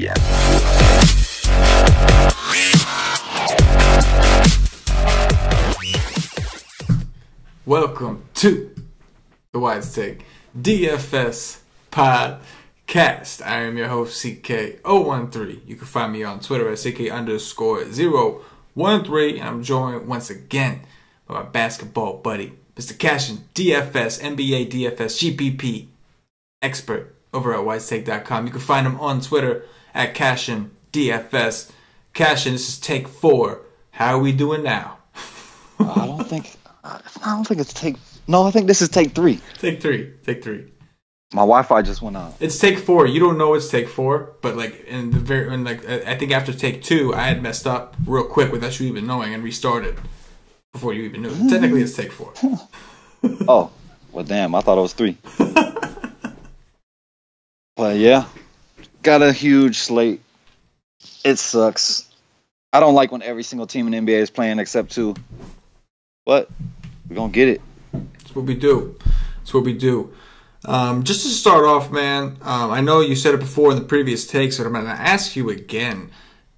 begin. Welcome to the Wise Take DFS podcast. I am your host, CK013. You can find me on Twitter at CK_013. And I'm joined once again by my basketball buddy, Mr. CashinDFS, NBA DFS, GPP expert over at wisetake.com. You can find him on Twitter at CashinDFS. Cashin, this is take 4. How are we doing now? I don't think it's take. No, I think this is take 3. Take three. My Wi-Fi just went out. It's take 4. You don't know it's take 4, but I think after take 2, I had messed up real quick without you even knowing and restarted before you even knew. Technically, it's take 4. Oh, well, damn! I thought it was 3. But yeah, got a huge slate. It sucks. I don't like when every single team in the NBA is playing except 2. But we're gonna get it. That's what we do. Just to start off, man, I know you said it before in the previous takes, but I'm going to ask you again.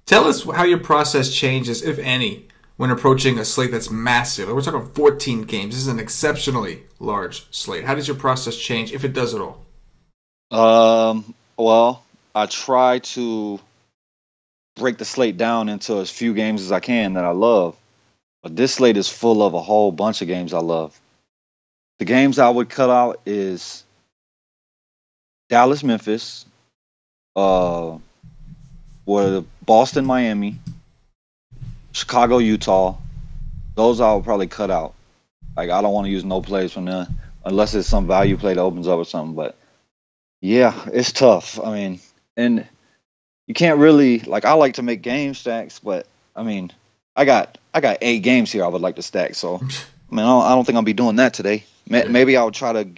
Tell us how your process changes, if any, when approaching a slate that's massive. We're talking 14 games. This is an exceptionally large slate. How does your process change, if it does at all? Well, I try to break the slate down into as few games as I can that I love. But this slate is full of a whole bunch of games I love. The games I would cut out is Dallas, Memphis, Boston, Miami, Chicago, Utah. Those I would probably cut out. Like, I don't want to use no plays from there unless it's some value play that opens up or something. But yeah, it's tough. I mean, and you can't really, like, I like to make game stacks, but I mean, I got 8 games here I would like to stack. So, I mean, I don't think I'll be doing that today. Maybe I'll try to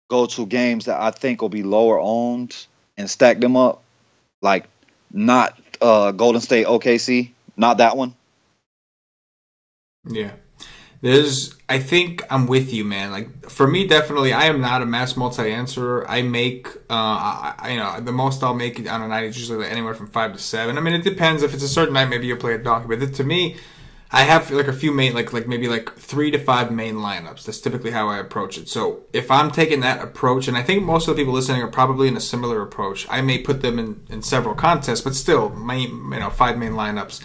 go to games that I think will be lower owned and stack them up. Like, not Golden State OKC, not that one. Yeah. I think I'm with you, man. Like, for me, definitely, I am not a mass multi-answerer. I make, the most I'll make on a night is usually anywhere from 5 to 7. I mean, it depends. If it's a certain night, maybe you'll play a donkey. But to me, I have like a few main, like maybe 3 to 5 main lineups. That's typically how I approach it. So if I'm taking that approach, and I think most of the people listening are probably in a similar approach, I may put them in several contests, but still, 5 main lineups.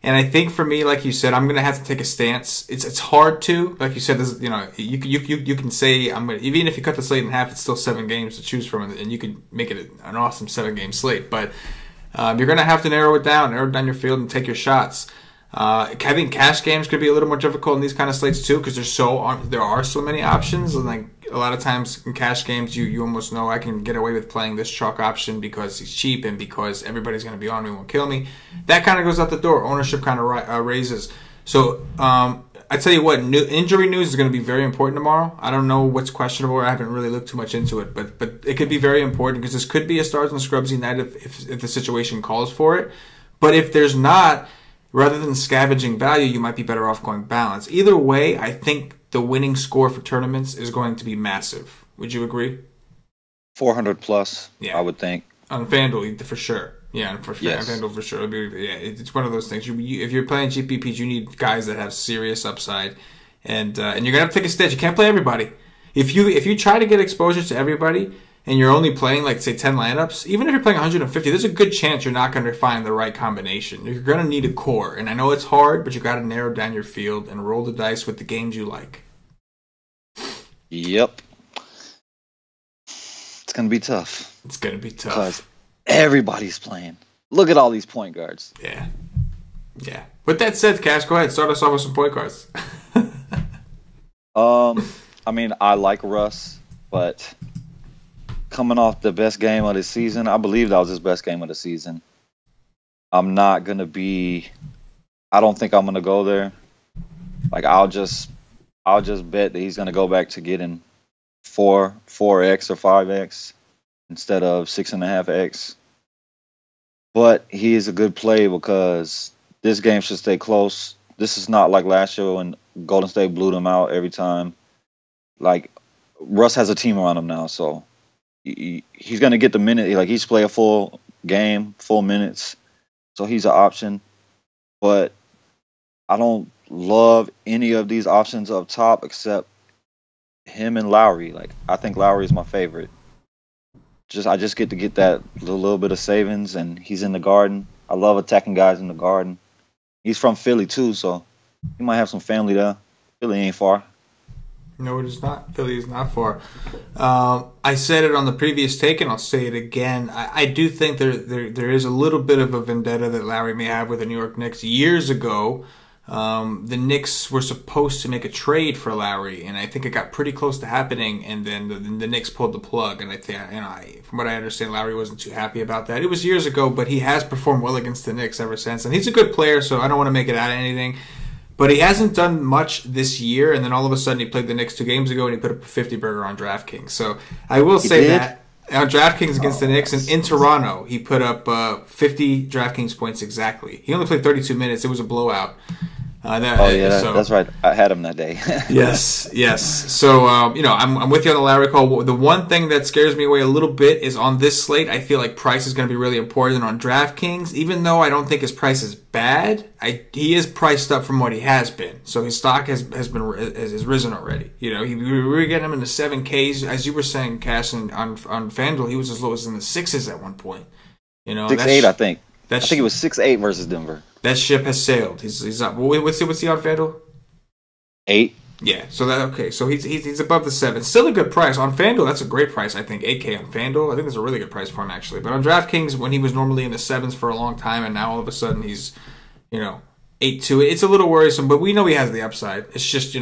And I think for me, like you said, I'm gonna have to take a stance. It's hard to, like you said, you can say even if you cut the slate in half, it's still 7 games to choose from, and you can make it an awesome 7-game slate. But you're gonna have to narrow down your field and take your shots. I think cash games could be a little more difficult in these kind of slates too, because there are so many options, and like a lot of times in cash games, you almost know I can get away with playing this chalk option because he's cheap and because everybody's going to be on me, won't kill me. That kind of goes out the door. Ownership kind of raises. So I tell you what, injury news is going to be very important tomorrow. I don't know what's questionable. I haven't really looked too much into it, but it could be very important because this could be a stars and scrubsy night if the situation calls for it. But if there's not, rather than scavenging value, you might be better off going balance. Either way, I think the winning score for tournaments is going to be massive. Would you agree? 400 plus, yeah. I would think. On FanDuel, for sure. Yeah, yes. On FanDuel, for sure. It's one of those things. If you're playing GPPs, you need guys that have serious upside. And you're going to have to take a stance. You can't play everybody. If you try to get exposure to everybody, and you're only playing, like, say, 10 lineups, even if you're playing 150, there's a good chance you're not going to find the right combination. You're going to need a core. And I know it's hard, but you got to narrow down your field and roll the dice with the games you like. Yep. It's going to be tough. It's going to be tough. Because everybody's playing. Look at all these point guards. Yeah. With that said, Cash, go ahead. Start us off with some point guards. I mean, I like Russ, but coming off the best game of the season, I believe that was his best game of the season. I don't think I'm going to go there. Like, I'll just bet that he's going to go back to getting 4x or 5x instead of 6.5x. But he is a good play because this game should stay close. This is not like last year when Golden State blew them out every time. Like, Russ has a team around him now, so he's going to get the minute. Like, he's play a full game, full minutes, so he's an option. But I don't love any of these options up top except him and Lowry. Like I think Lowry is my favorite. I just get to get that little bit of savings, and he's in the Garden. I love attacking guys in the Garden. He's from Philly too, so he might have some family there. Philly ain't far. No, it is not. Philly is not far. I said it on the previous take, and I'll say it again. I do think there is a little bit of a vendetta that Lowry may have with the New York Knicks. Years ago, the Knicks were supposed to make a trade for Lowry, and I think it got pretty close to happening, and then the Knicks pulled the plug. And I think, from what I understand, Lowry wasn't too happy about that. It was years ago, but he has performed well against the Knicks ever since, and he's a good player, so I don't want to make it out of anything. But he hasn't done much this year, and then all of a sudden he played the Knicks 2 games ago and he put up a 50 burger on DraftKings. So I will say that on DraftKings against the Knicks and in Toronto, he put up 50 DraftKings points exactly. He only played 32 minutes. It was a blowout. That's right. I had him that day. Yes. So, I'm with you on the Lowry call. The one thing that scares me away a little bit is on this slate, I feel like price is going to be really important on DraftKings. Even though I don't think his price is bad, he is priced up from what he has been. So his stock has risen already. We were getting him in the 7Ks. As you were saying, Cash, on FanDuel, he was as low as in the 6s at one point. 6'8", I think. I think it was 6'8" versus Denver. That ship has sailed. He's up. What's he on FanDuel? 8. Yeah. So he's above the 7. Still a good price on FanDuel. That's a great price. I think 8K on FanDuel. I think that's a really good price for him actually. But on DraftKings, when he was normally in the 7s for a long time, and now all of a sudden he's 8-2. It's a little worrisome, but we know he has the upside. It's just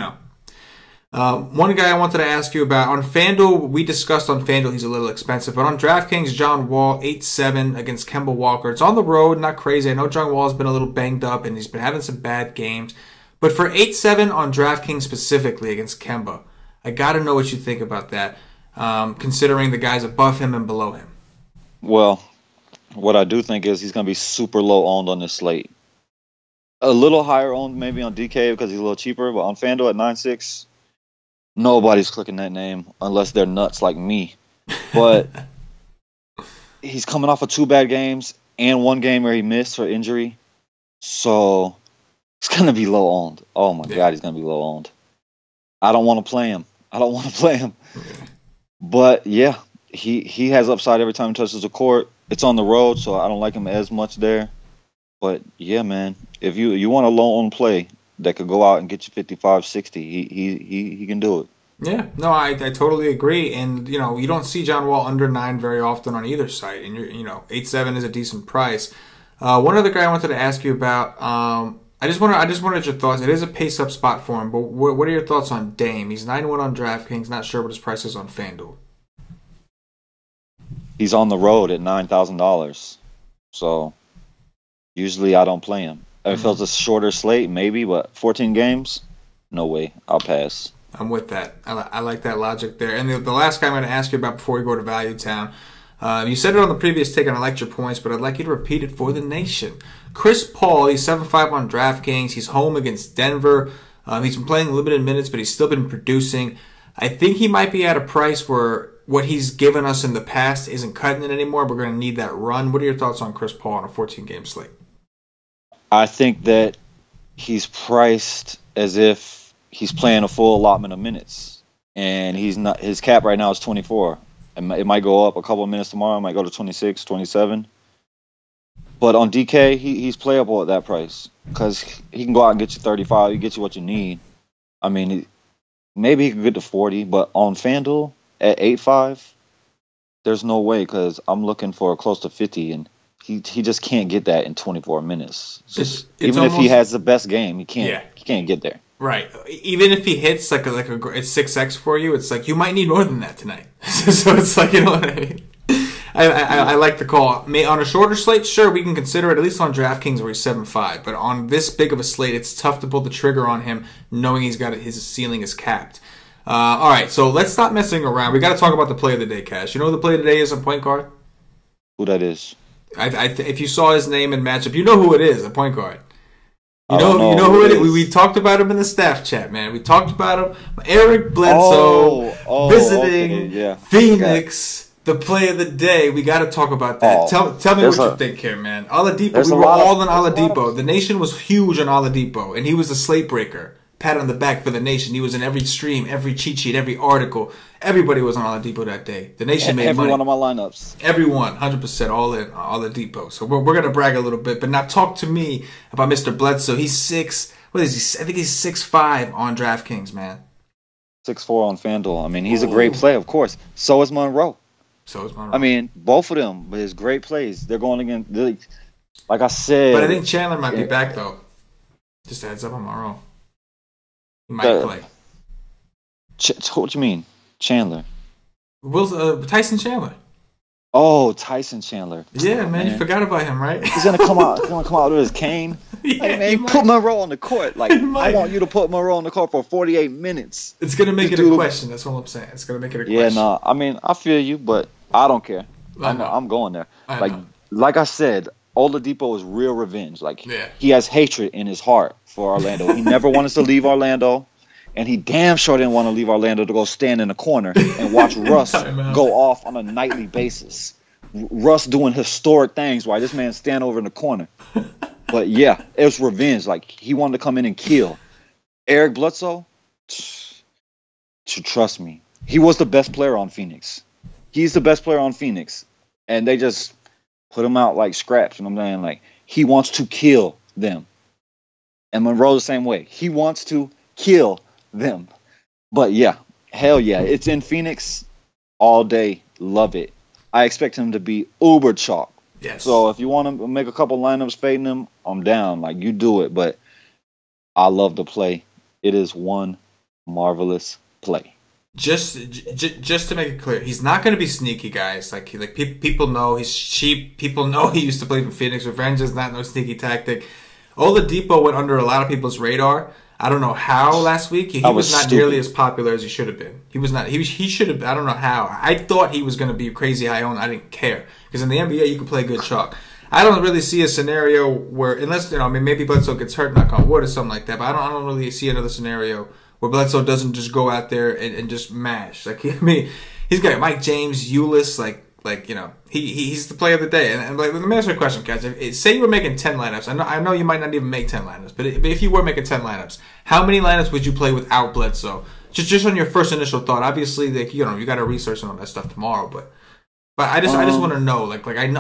one guy I wanted to ask you about on FanDuel. We discussed on FanDuel he's a little expensive, but on DraftKings, John Wall 8-7 against Kemba Walker. It's on the road, not crazy. I know John Wall's been a little banged up and he's been having some bad games, but for 8-7 on DraftKings specifically against Kemba, I got to know what you think about that, considering the guys above him and below him. Well, what I do think is he's going to be super low owned on this slate. A little higher owned maybe on DK because he's a little cheaper, but on FanDuel at 9.6. Nobody's clicking that name unless they're nuts like me. But he's coming off of 2 bad games and 1 game where he missed for injury. So he's going to be low owned. Oh, my God, he's going to be low owned. I don't want to play him. But, yeah, he has upside every time he touches the court. It's on the road, so I don't like him as much there. But, yeah, man, if you want a low owned play that could go out and get you 55, 60. He can do it. Yeah, no, I totally agree. And, you don't see John Wall under 9 very often on either side. And, 8-7 is a decent price. One other guy I wanted to ask you about, I just wanted your thoughts. It is a pace-up spot for him, but what are your thoughts on Dame? He's 9-1 on DraftKings, not sure what his price is on FanDuel. He's on the road at $9,000. So, usually I don't play him. If it was a shorter slate, maybe, but 14 games? No way. I'll pass. I'm with that. I like that logic there. And the last guy I'm going to ask you about before we go to Value Town, you said it on the previous take, and I liked your points, but I'd like you to repeat it for the nation. Chris Paul, he's 7-5 on DraftKings. He's home against Denver. He's been playing limited minutes, but he's still been producing. I think he might be at a price where what he's given us in the past isn't cutting it anymore. We're going to need that run. What are your thoughts on Chris Paul on a 14-game slate? I think that he's priced as if he's playing a full allotment of minutes, and he's not. His cap right now is 24. It might go up a couple of minutes tomorrow. It might go to 26, 27. But on DK, he's playable at that price because he can go out and get you 35. He gets you what you need. I mean, maybe he can get to 40, but on FanDuel at 8.5, there's no way because I'm looking for close to 50, and he just can't get that in 24 minutes. Even if he has the best game, he can't get there. Right. Even if he hits it's 6x for you, it's like you might need more than that tonight. So it's like, you know what I mean? I like the call. On a shorter slate, sure, we can consider it, at least on DraftKings where he's 7-5. But on this big of a slate, it's tough to pull the trigger on him knowing his ceiling is capped. All right, so let's stop messing around. We got to talk about the play of the day, Cash. You know who the play of the day is on point guard? Who that is? If you saw his name and matchup, you know who it is, a point guard. You know who it is. We talked about him in the staff chat, man. We talked about him. Eric Bledsoe visiting Phoenix. The play of the day. We got to talk about that. Tell me what you think here, man. Oladipo. We were all on Oladipo. The nation was huge on Oladipo, and he was a slate breaker. Pat on the back for the nation. He was in every stream, every cheat sheet, every article. Everybody was on Oladipo that day. The nation made money. Every one of my lineups. Everyone, 100% all in Oladipo. So we're gonna brag a little bit, but now talk to me about Mr. Bledsoe. He's 6. What is he? I think he's 6'5" on DraftKings, man. 6'4" on FanDuel. I mean, he's a great play, of course. So is Monroe. I mean, both of them, but his great plays. They're going against, like I said. But I think Chandler might be back though. Just a heads up on Monroe. He might play. What you mean, Chandler? Tyson Chandler. Oh, Tyson Chandler. Yeah, man, you forgot about him, right? He's gonna come out. He's gonna come out with his cane. Yeah, hey, man, put Monroe on the court. Like I want you to put Monroe on the court for 48 minutes. It's gonna make it a question. That's all I'm saying. It's gonna make it a question. Yeah, no. I mean, I feel you, but I don't care. I'm going there. Like I said, Oladipo is real revenge. Like he has hatred in his heart for Orlando. He never wanted us to leave Orlando, and he damn sure didn't want to leave Orlando to go stand in a corner and watch Russ go off on a nightly basis. Russ doing historic things while this man stand over in the corner. But yeah, it was revenge. Like he wanted to come in and kill. Eric Bledsoe, trust me, he was the best player on Phoenix. He's the best player on Phoenix, and they just put him out like scraps. You know what I'm saying? Like he wants to kill them, and Monroe the same way. He wants to kill them. But yeah, hell yeah, it's in Phoenix all day. Love it. I expect him to be uber chalk. Yes. So if you want to make a couple lineups fading him, I'm down. Like you do it, but I love the play. It is one marvelous play. Just to make it clear, he's not going to be sneaky, guys. Like people know he's cheap. People know he used to play for Phoenix. Revenge is not no sneaky tactic. Oladipo went under a lot of people's radar. I don't know how last week. He was not nearly as popular as he should have been. He was not. He should have. I don't know how. I thought he was going to be crazy high owned. I didn't care because in the NBA you can play good chalk. I don't really see a scenario where, unless I mean, maybe Bledsoe gets hurt, knock on wood, or something like that. But I don't really see another scenario where Bledsoe doesn't just go out there and just mash. Like I mean, he's got Mike James, Ulyss, he's the player of the day. And let me ask you a question, guys. Say you were making 10 lineups. I know you might not even make 10 lineups, but if you were making 10 lineups, how many lineups would you play without Bledsoe? Just on your first initial thought. Obviously, you got to research some of that stuff tomorrow, but I just want to know.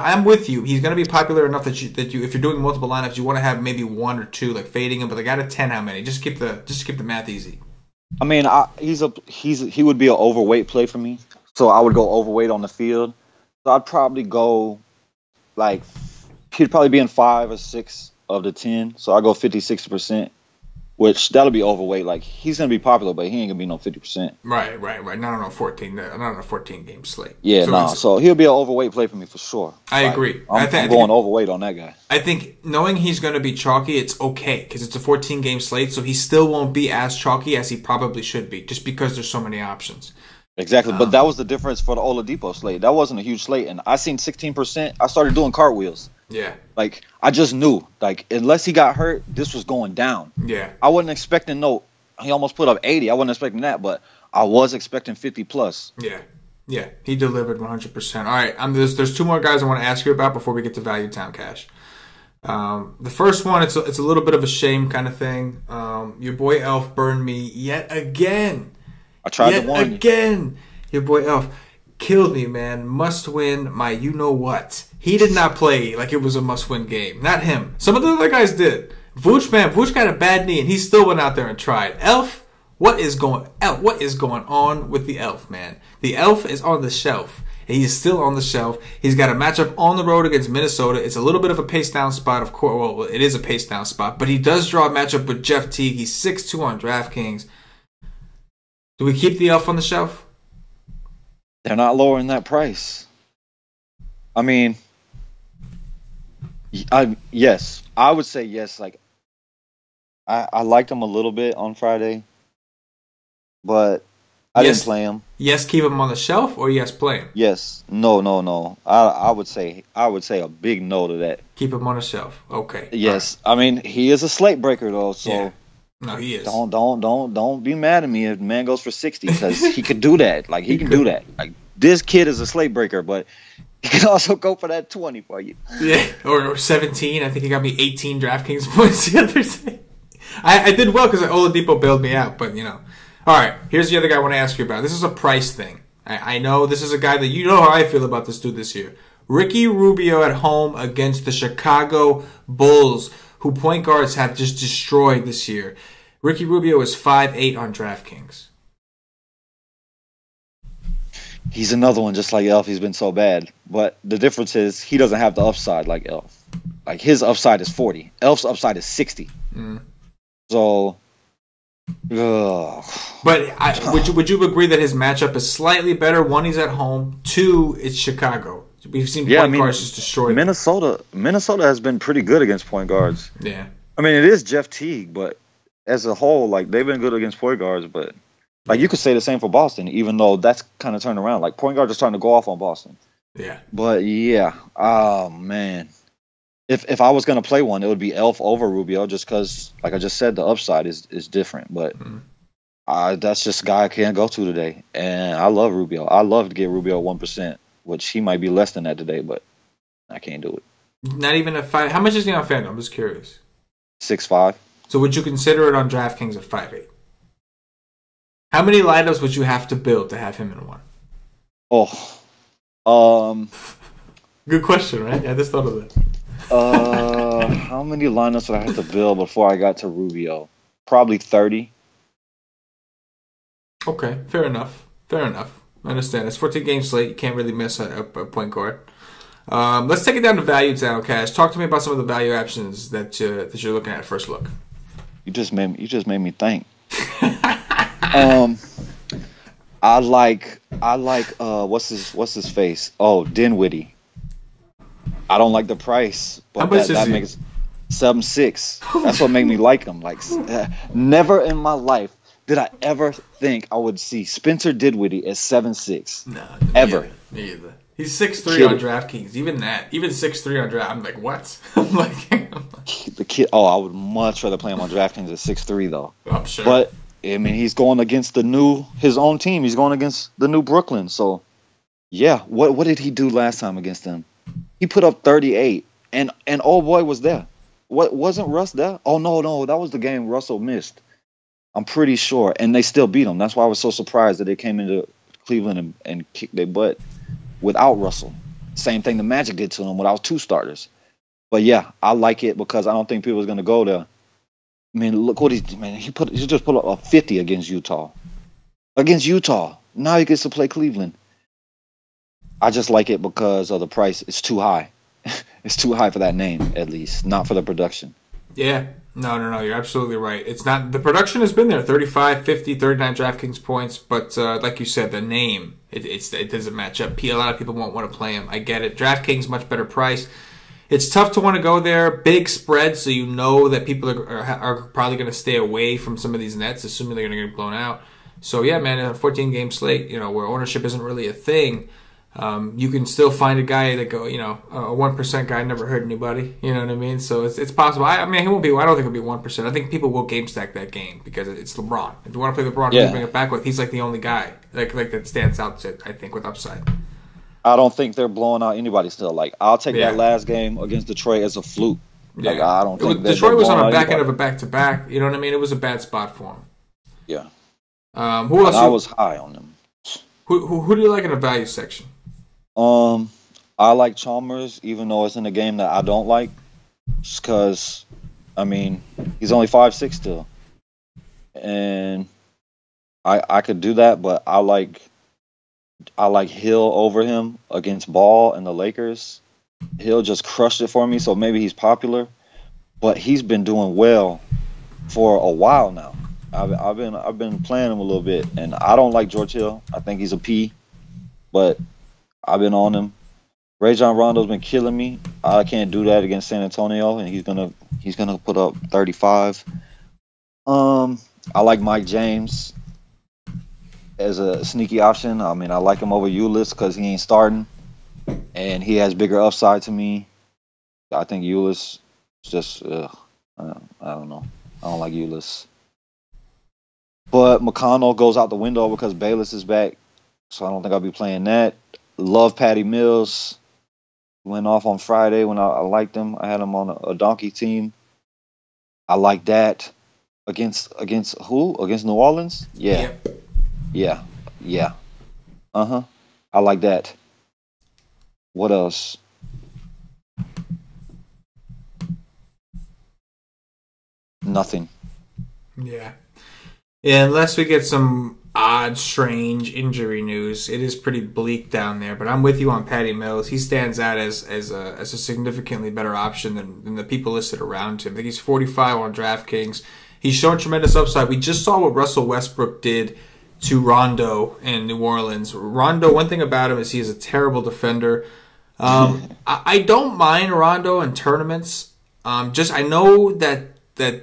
I'm with you. He's going to be popular enough that you if you're doing multiple lineups, you want to have maybe one or two fading him. But out of 10, how many? Just keep the math easy. I mean, he would be an overweight play for me, so I would go overweight on the field. So I'd probably go he'd probably be in 5 or 6 of the 10. So I go 50-60%, which that'll be overweight. Like he's gonna be popular, but he ain't gonna be no 50%. Right. Not on a 14 game slate. Yeah, so he'll be an overweight play for me for sure. I agree. I'm going overweight on that guy. I think knowing he's going to be chalky, it's okay because it's a 14 game slate, so he still won't be as chalky as he probably should be, just because there's so many options. Exactly, but that was the difference for the Oladipo slate. That wasn't a huge slate, and I seen 16%. I started doing cartwheels. Yeah. Like, I just knew, unless he got hurt, this was going down. Yeah. I wasn't expecting, he almost put up 80. I wasn't expecting that, but I was expecting 50 plus. Yeah. Yeah, he delivered 100%. All right, there's 2 more guys I want to ask you about before we get to Value Town Cash. The first one, it's a little bit of a shame kind of thing. Your boy Elf burned me yet again. I tried to warn you. Again, your boy Elf killed me, man. Must win my you-know-what. He did not play like it was a must-win game. Not him. Some of the other guys did. Vooch got a bad knee, and he still went out there and tried. Elf, what is going on with the Elf, man? The Elf is on the shelf. He's still on the shelf. He's got a matchup on the road against Minnesota. It's a little bit of a pace-down spot, of course. Well, it is a pace-down spot, but he does draw a matchup with Jeff Teague. He's 6'2" on DraftKings. Do we keep the Elf on the shelf? They're not lowering that price. I mean, yes. I would say yes. I liked him a little bit on Friday, but I didn't play him. Yes, keep him on the shelf, or yes, play him? Yes. No. I would say a big no to that. Keep him on the shelf. Okay. Yes. Right. I mean, he is a slate breaker though, so yeah. No, he is. Don't be mad at me if the man goes for 60 because he could do that. He can do that. this kid is a slate breaker, but he can also go for that 20 for you. Yeah, or 17. I think he got me 18 DraftKings points the other day. I did well because Oladipo bailed me out, but All right, here's the other guy I want to ask you about. This is a price thing. I know this is a guy that you know how I feel about this dude this year. Ricky Rubio at home against the Chicago Bulls, who point guards have just destroyed this year. Ricky Rubio is 5'8" on DraftKings. He's another one just like Elf. He's been so bad. But the difference is he doesn't have the upside like Elf. Like his upside is 40. Elf's upside is 60. So, but would you agree that his matchup is slightly better? One, he's at home. Two, it's Chicago. We've seen point guards just destroy Minnesota has been pretty good against point guards. Yeah. I mean, it is Jeff Teague, but as a whole, like they've been good against point guards. But like you could say the same for Boston, even though that's kind of turned around. Like point guards are starting to go off on Boston. Yeah. But yeah, oh man, if I was gonna play one, it would be Elf over Rubio, just because, like I just said, the upside is different. But that's just a guy I can't go to today, and I love Rubio. I love to get Rubio 1%. Which he might be less than that today, but I can't do it. Not even at 5. How much is he on FanDuel? I'm just curious. 6'5". So would you consider it on DraftKings at 5'8"? How many lineups would you have to build to have him in one? Good question, right? I just thought of that. How many lineups would I have to build before I got to Rubio? Probably 30. Okay, fair enough. I understand. It's 14-game slate. You can't really miss a point guard. Let's take it down to value now, Cash. Talk to me about some of the value options that you're looking at first look. You just made me think. I like what's his face? Oh, Dinwiddie. I don't like the price, but that makes 7.6. That's what made me like him. Like never in my life did I ever think I would see Spencer Dinwiddie at 7.6? No, ever. Me either. He's 6'3" on DraftKings. Even 6'3" on Draft. I'm like, what? I'm like the kid. Oh, I would much rather play him on DraftKings at 6'3" though. I'm sure. But I mean, he's going against his own team. He's going against the new Brooklyn. So yeah, what did he do last time against them? He put up 38, and old boy was there. What wasn't Russ there? Oh no, that was the game Russell missed. I'm pretty sure, and they still beat them. That's why I was so surprised that they came into Cleveland and kicked their butt without Russell. Same thing the Magic did to them without two starters. But yeah, I like it because I don't think people are going to go there. I mean, look what he just put up a 50 against Utah. Now he gets to play Cleveland. I just like it because of the price. It's too high. It's too high for that name, at least, not for the production. Yeah. No. You're absolutely right. It's not. The production has been there, 35, 50, 39 DraftKings points. But like you said, the name, it doesn't match up. A lot of people won't want to play him. I get it. DraftKings, much better price. It's tough to want to go there. Big spread, so you know that people are probably going to stay away from some of these nets, assuming they're going to get blown out. So yeah, man, in a 14-game slate, where ownership isn't really a thing, you can still find a guy that a 1% guy never hurt anybody. You know what I mean? So it's possible. I mean, he won't be. I don't think it'll be 1%. I think people will game stack that game because it's LeBron. If you want to play LeBron, you bring it back with. He's like the only guy like that stands out. I think with upside. I don't think they're blowing out anybody still. Like I'll take that last game against Detroit as a fluke. Yeah. Like I don't think Detroit was on a back end of a back-to-back. You know what I mean? It was a bad spot for him. Yeah. Who else? I was high on them. Who do you like in the value section? I like Chalmers, even though it's in a game that I don't like, just because, I mean, he's only 5'6" still, and I could do that, but I like Hill over him against Ball and the Lakers. Hill just crushed it for me, so maybe he's popular, but he's been doing well for a while now. I've been playing him a little bit, and I don't like George Hill. I think he's a P, but I've been on him. Rajon Rondo's been killing me. I can't do that against San Antonio, and he's gonna put up 35. I like Mike James as a sneaky option. I mean, I like him over Ulis because he ain't starting, and he has bigger upside to me. I think Ulis is just I don't know. I don't like Ulis. But McConnell goes out the window because Bayless is back. so I don't think I'll be playing that. Love Patty Mills. Went off on Friday when I liked him. I had him on a donkey team. I like that. Against who? Against New Orleans? Yeah, Yep. yeah, yeah. Uh-huh. I like that. What else? Nothing. Yeah. Yeah, unless we get some odd, strange injury news, it is pretty bleak down there. But I'm with you on Patty Mills. He stands out as a significantly better option than the people listed around him. I think he's 45 on DraftKings. He's shown tremendous upside. We just saw what Russell Westbrook did to Rondo in New Orleans. Rondo, one thing about him is he is a terrible defender. I don't mind Rondo in tournaments. Just I know that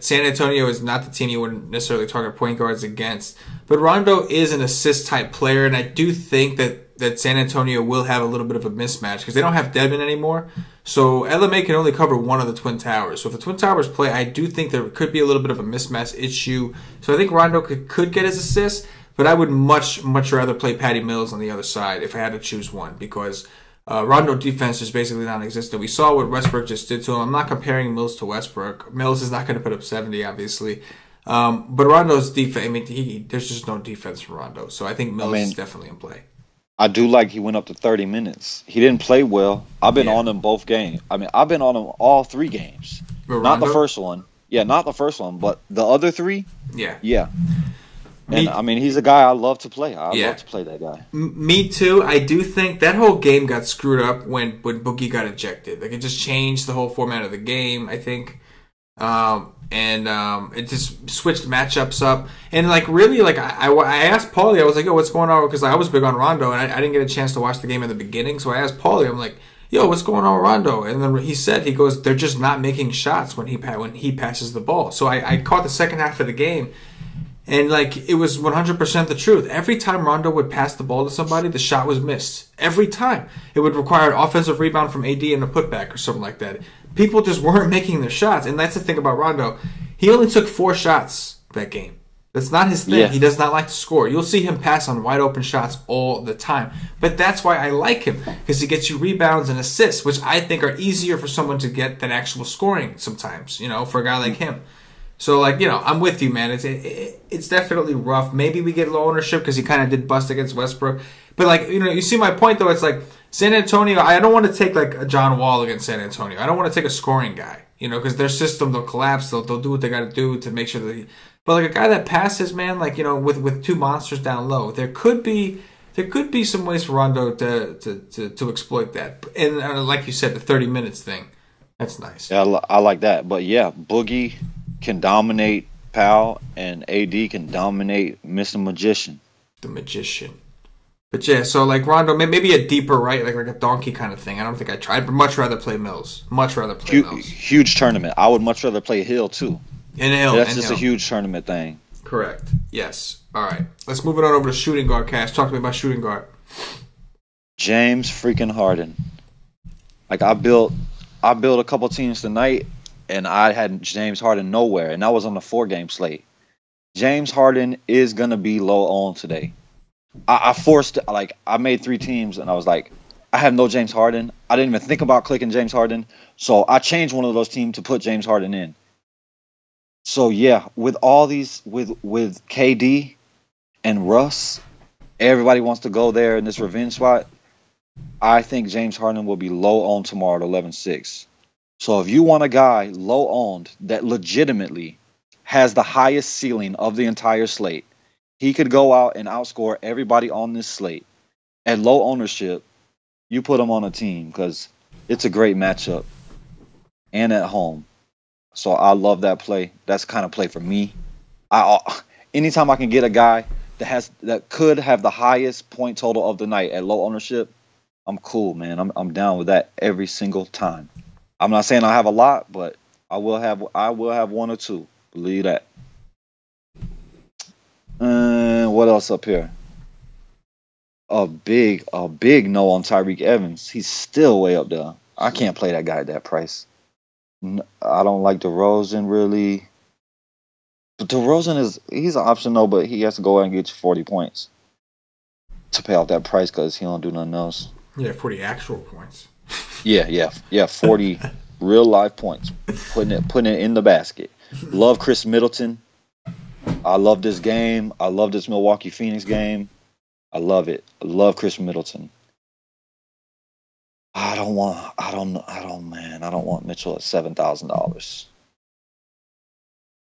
San Antonio is not the team you wouldn't necessarily target point guards against. But Rondo is an assist type player, and I do think that San Antonio will have a little bit of a mismatch because they don't have Devin anymore. So LMA can only cover one of the Twin Towers. So if the Twin Towers play, I do think there could be a little bit of a mismatch issue. So I think Rondo could get his assists, but I would much rather play Patty Mills on the other side if I had to choose one because Rondo defense is basically non-existent. We saw what Westbrook just did to him. I'm not comparing Mills to Westbrook. Mills is not going to put up 70, obviously. But Rondo's defense, I mean, there's just no defense for Rondo. So I think Mills is definitely in play. I do like he went up to 30 minutes. He didn't play well. I've been on him both games. I mean, I've been on him all 3 games. Not the first one. Yeah, not the first one, but the other 3. Yeah. Yeah. And, I mean, he's a guy I love to play. I love to play that guy. Me too. I do think that whole game got screwed up when Boogie got ejected. Like, it just changed the whole format of the game, I think. It just switched matchups up. And, like, really, like, I asked Paulie, I was like, yo, what's going on? Because I was big on Rondo, and I didn't get a chance to watch the game in the beginning. So I asked Paulie, I'm like, yo, what's going on with Rondo? And then he goes, they're just not making shots when he passes the ball. So I caught the second half of the game. And, like, it was 100% the truth. Every time Rondo would pass the ball to somebody, the shot was missed. Every time. It would require an offensive rebound from AD and a putback or something like that. People just weren't making their shots. And that's the thing about Rondo. He only took 4 shots that game. That's not his thing. Yeah. He does not like to score. You'll see him pass on wide open shots all the time. But that's why I like him. Because he gets you rebounds and assists, which I think are easier for someone to get than actual scoring sometimes, for a guy like him. So, like, I'm with you, man. It's definitely rough. Maybe we get low ownership because he kind of did bust against Westbrook. But, like, you see my point, though. It's like San Antonio, I don't want to take, like, a John Wall against San Antonio. I don't want to take a scoring guy, because their system, they'll collapse. They'll do what they got to do to make sure that but, like, a guy that passes, man, like, with 2 monsters down low, there could be some ways for Rondo to exploit that. And, like you said, the 30 minutes thing, that's nice. Yeah, I like that. But, yeah, Boogie can dominate Powell, and AD can dominate Mr. Magician. The Magician. But yeah, so like Rondo, maybe a deeper right, like a donkey kind of thing. I don't think I tried. I'd much rather play Mills. Mills. Huge tournament. I would much rather play Hill too. That's just a huge tournament thing. Correct. Yes. All right. Let's move it on over to shooting guard. Cash, talk to me about shooting guard. James freaking Harden. Like I built a couple teams tonight, and I had James Harden nowhere, and that was on the 4-game slate. James Harden is gonna be low on today. I made 3 teams, and I was like, I have no James Harden. I didn't even think about clicking James Harden, so I changed one of those teams to put James Harden in. So yeah, with all these, with KD and Russ, everybody wants to go there in this revenge spot. I think James Harden will be low on tomorrow at 11-6. So if you want a guy low owned that legitimately has the highest ceiling of the entire slate, he could go out and outscore everybody on this slate. At low ownership, you put him on a team because it's a great matchup and at home. So I love that play. That's kind of play for me. Anytime I can get a guy that could have the highest point total of the night at low ownership, I'm cool, man. I'm down with that every single time. I'm not saying I have a lot, but I will have 1 or 2. Believe that. What else up here? A big no on Tyreek Evans. He's still way up there. I can't play that guy at that price. I don't like DeRozan really. But DeRozan he's an option though, but he has to go out and get you 40 points. to pay off that price because he don't do nothing else. Yeah, 40 actual points. Yeah. 40 real life points. Putting it in the basket. Love Chris Middleton. I love this game. I love this Milwaukee Phoenix game. I love it. I love Chris Middleton. I don't want Mitchell at $7,000.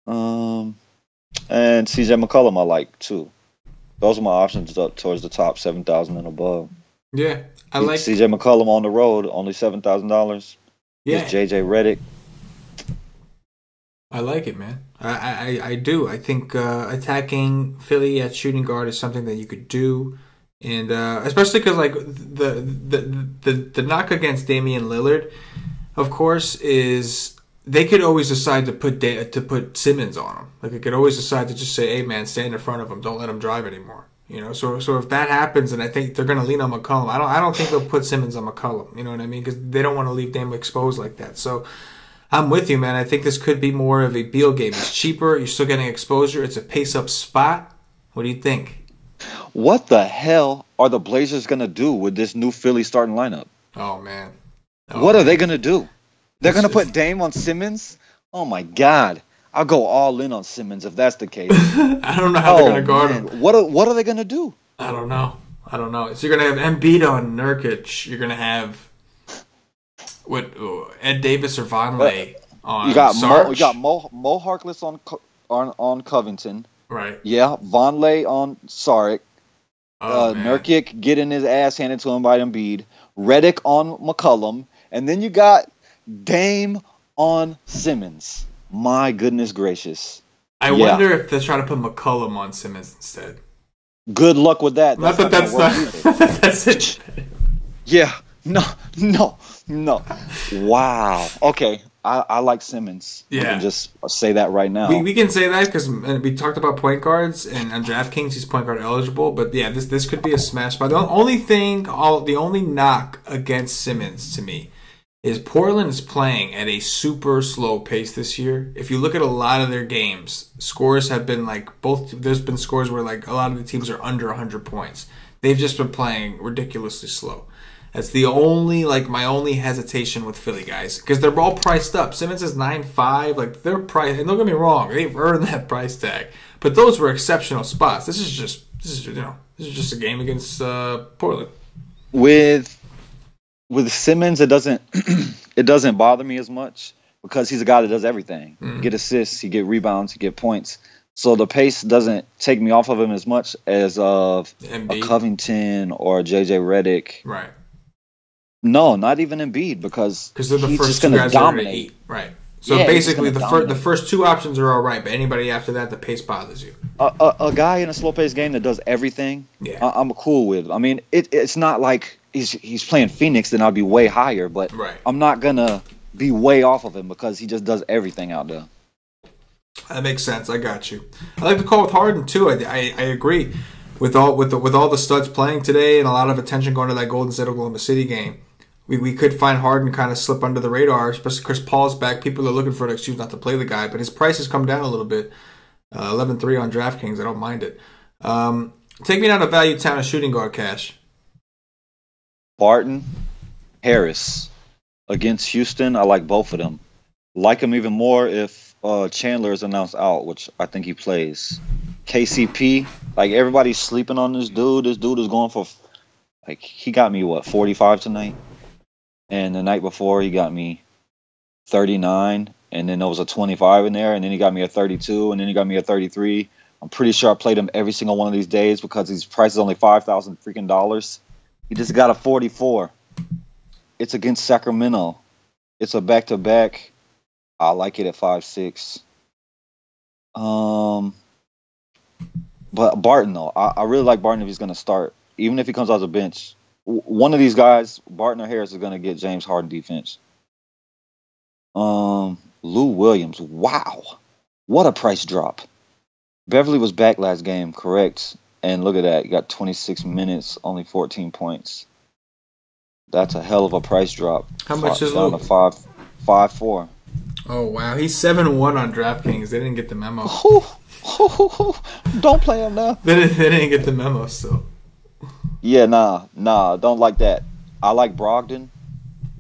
And CJ McCollum I like too. Those are my options up towards the top, 7,000 and above. Yeah, I like CJ McCollum on the road, only $7,000. Yeah, JJ Redick. I like it, man. I do. I think attacking Philly at shooting guard is something that you could do, and especially because like the knock against Damian Lillard, of course, is they could always decide to put Simmons on him. Like they could always decide to just say, "Hey, man, stand in front of him. Don't let him drive anymore." You know, so if that happens, and I think they're going to lean on McCollum. I don't think they'll put Simmons on McCollum. You know what I mean? Because they don't want to leave Dame exposed like that. So I'm with you, man. I think this could be more of a Beal game. It's cheaper. You're still getting exposure. It's a pace-up spot. What do you think? What the hell are the Blazers going to do with this new Philly starting lineup? Oh, man. What are they going to do? They're going to put Dame on Simmons? Oh, my God. I'll go all in on Simmons if that's the case. I don't know how they're going to guard him. What are they going to do? I don't know. So you're going to have Embiid on Nurkic. You're going to have Ed Davis or Vonleh on You got Sarge. Mo Harkless on Covington. Right. Yeah, Vonleh on Sarek. Oh, Nurkic getting his ass handed to him by Embiid. Redick on McCollum. And then you got Dame on Simmons. My goodness gracious. I wonder if they're trying to put McCollum on Simmons instead. Good luck with that. That's it. Yeah. No. Wow. Okay. I like Simmons. Yeah. We can just say that right now. We can say that because we talked about point guards, and on DraftKings he's point guard eligible. But yeah, this could be a smash spot. The only knock against Simmons to me is Portland is playing at a super slow pace this year. If you look at a lot of their games, scores have been there's been scores where like a lot of the teams are under 100 points. They've just been playing ridiculously slow. That's the only my only hesitation with Philly guys, because they're all priced up. Simmons is 9.5, like they're priced, and don't get me wrong, they've earned that price tag. But those were exceptional spots. This is just a game against Portland. With Simmons, it doesn't bother me as much because he's a guy that does everything. He get assists, he get rebounds, he get points. So the pace doesn't take me off of him as much as of a Covington or a JJ Redick. Right. No, not even Embiid because they're the he's first just two going to guys dominate. Right. So basically, the first two options are all right, but anybody after that, the pace bothers you. A guy in a slow-paced game that does everything, I'm cool with. I mean, it's not like he's playing Phoenix, then I'll be way higher, but I'm not going to be way off of him because he just does everything out there. That makes sense. I got you. I like the call with Harden too. I agree with all the studs playing today and a lot of attention going to that Golden State Oklahoma City game. We could find Harden kind of slip under the radar, especially Chris Paul's back. People are looking for an excuse not to play the guy, but his price has come down a little bit. 11-3 on DraftKings. I don't mind it. Take me down to value town of shooting guard cash. Barton, Harris against Houston. I like both of them. Like him even more if Chandler is announced out, which I think he plays. KCP, like everybody's sleeping on this dude. This dude is going for, like, he got me 45 tonight, and the night before he got me 39, and then there was a 25 in there, and then he got me a 32, and then he got me a 33. I'm pretty sure I played him every single one of these days because his price is only $5,000 freaking dollars. He just got a 44. It's against Sacramento. It's a back-to-back. I like it at 5.6. But Barton, though, I really like Barton if he's going to start. Even if he comes off the bench, one of these guys, Barton or Harris, is going to get James Harden defense. Lou Williams, wow. What a price drop. Beverly was back last game, correct. And look at that. He got 26 minutes, only 14 points. That's a hell of a price drop. How much is Lou? Down to 5.4. Oh, wow. He's 7-1 on DraftKings. They didn't get the memo. Don't play him now. They didn't get the memo, so. Yeah, nah, don't like that. I like Brogdon.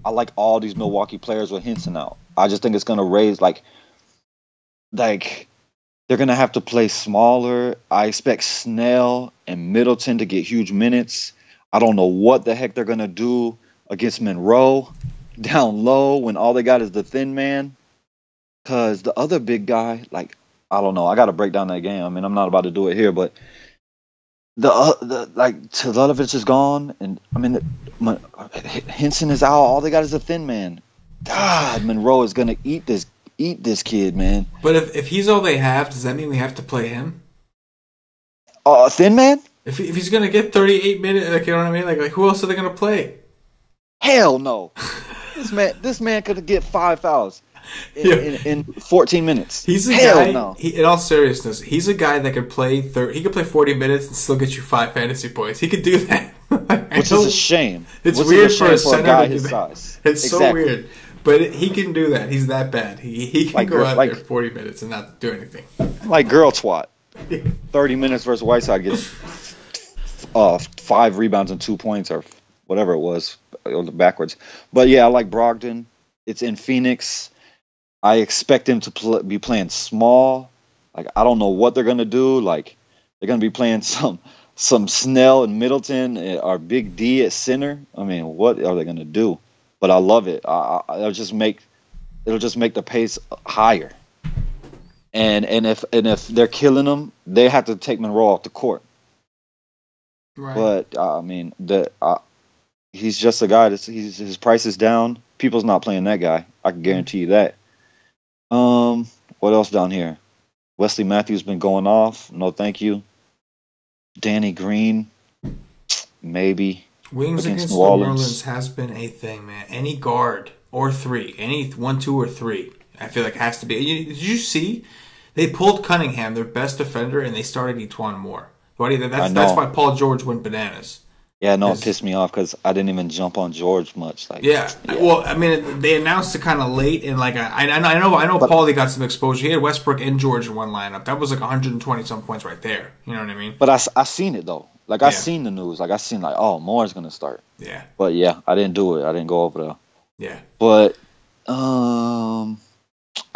I like all these Milwaukee players with Henson out. I just think it's gonna raise like they're gonna have to play smaller. I expect Snell and Middleton to get huge minutes. I don't know what the heck they're gonna do against Monroe down low when all they got is the thin man. Cause the other big guy, like I don't know. I got to break down that game. I mean, I'm not about to do it here, but the like Tadalovic is gone, and I mean Henson is out. All they got is a thin man. God, Monroe is gonna eat this kid, man. But if he's all they have, does that mean we have to play him? Thin man? If he's gonna get 38 minutes, like you know what I mean? Like who else are they gonna play? Hell no. This man could get 5 fouls in 14 minutes. He's a guy. No. In all seriousness, he's a guy that could play. He could play 40 minutes and still get you 5 fantasy points. He could do that, which is a shame. It's weird for a center guy to his do that. size. It's so weird, but he can do that. He's that bad. He can go out there 40 minutes and not do anything. Like girl twat. 30 minutes versus Whiteside gets 5 rebounds and 2 points or whatever it was backwards. But yeah, I like Brogdon. It's in Phoenix. I expect him to be playing small. Like I don't know what they're gonna do. Like they're gonna be playing some Snell and Middleton or Big D at center. I mean, what are they gonna do? But I love it. It'll just make the pace higher. And if they're killing them, they have to take Monroe off the court. Right. But I mean, he's just a guy. His price is down. People's not playing that guy. I can guarantee you that. What else down here? Wesley Matthews been going off. No, thank you. Danny Green, maybe. Wings against New Orleans has been a thing, man. Any guard or 3, any 1, 2, or 3, I feel like has to be. Did you see? They pulled Cunningham, their best defender, and they started Etuan Moore. That's why Paul George went bananas. Yeah, no, it pissed me off because I didn't even jump on George much. Yeah. Well, I mean, they announced it kind of late, and I know Paulie got some exposure. He had Westbrook and George in one lineup. That was like 120 some points right there. You know what I mean? But I seen it though. Like I seen the news. Like I seen oh, Moore's gonna start. Yeah. But yeah, I didn't do it. I didn't go over there. Yeah. But I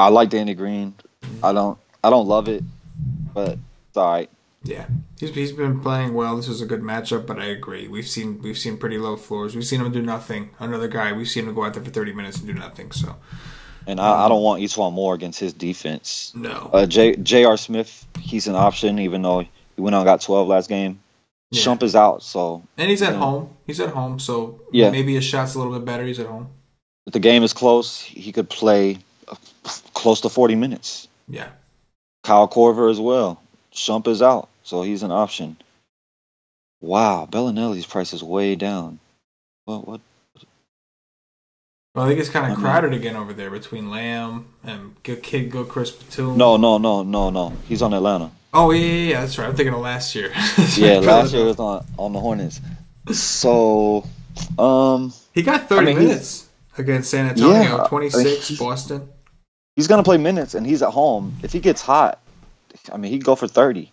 like Danny Green. I don't love it, but it's all right. Yeah, he's been playing well. This is a good matchup, but I agree. We've seen pretty low floors. We've seen him do nothing. Another guy, we've seen him go out there for 30 minutes and do nothing. So, and I don't want Etuan Moore against his defense. No. J.R. Smith, he's an option, even though he went out and got 12 last game. Yeah. Shump is out, so and he's at home. He's at home, so maybe his shot's a little bit better. He's at home. If the game is close, he could play close to 40 minutes. Yeah. Kyle Korver as well. Shump is out. So he's an option. Wow, Bellinelli's price is way down. What? Well, I think it's kind of crowded again over there between Lamb and Chris Batum. No. He's on Atlanta. Oh yeah, that's right. I'm thinking of last year. Yeah, last year was on the Hornets. So, he got 30 minutes against San Antonio, 26 Boston. He's gonna play minutes, and he's at home. If he gets hot, I mean, he'd go for 30.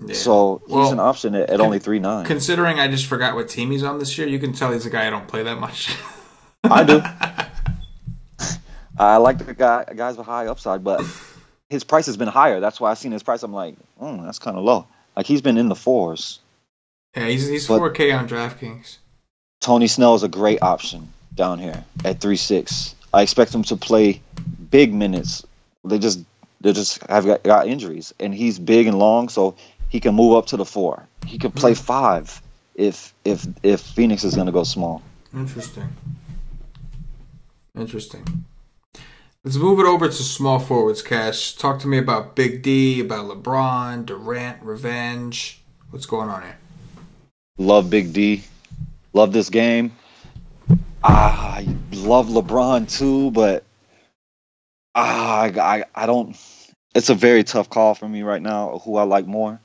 Yeah. So he's an option at only 3.9. Considering I just forgot what team he's on this year, you can tell he's a guy I don't play that much. I do. I like the guys with high upside, but his price has been higher. That's why I seen his price. I'm like, that's kind of low. Like he's been in the 4s. Yeah, he's 4K on DraftKings. Tony Snell is a great option down here at 3.6. I expect him to play big minutes. They just have got injuries, and he's big and long, so he can move up to the 4. He could play 5 if Phoenix is going to go small. Interesting. Let's move it over to small forwards, Cash. Talk to me about Big D, about LeBron, Durant, revenge. What's going on here? Love Big D. Love this game. I love LeBron too, but I don't. It's a very tough call for me right now. Who I like more?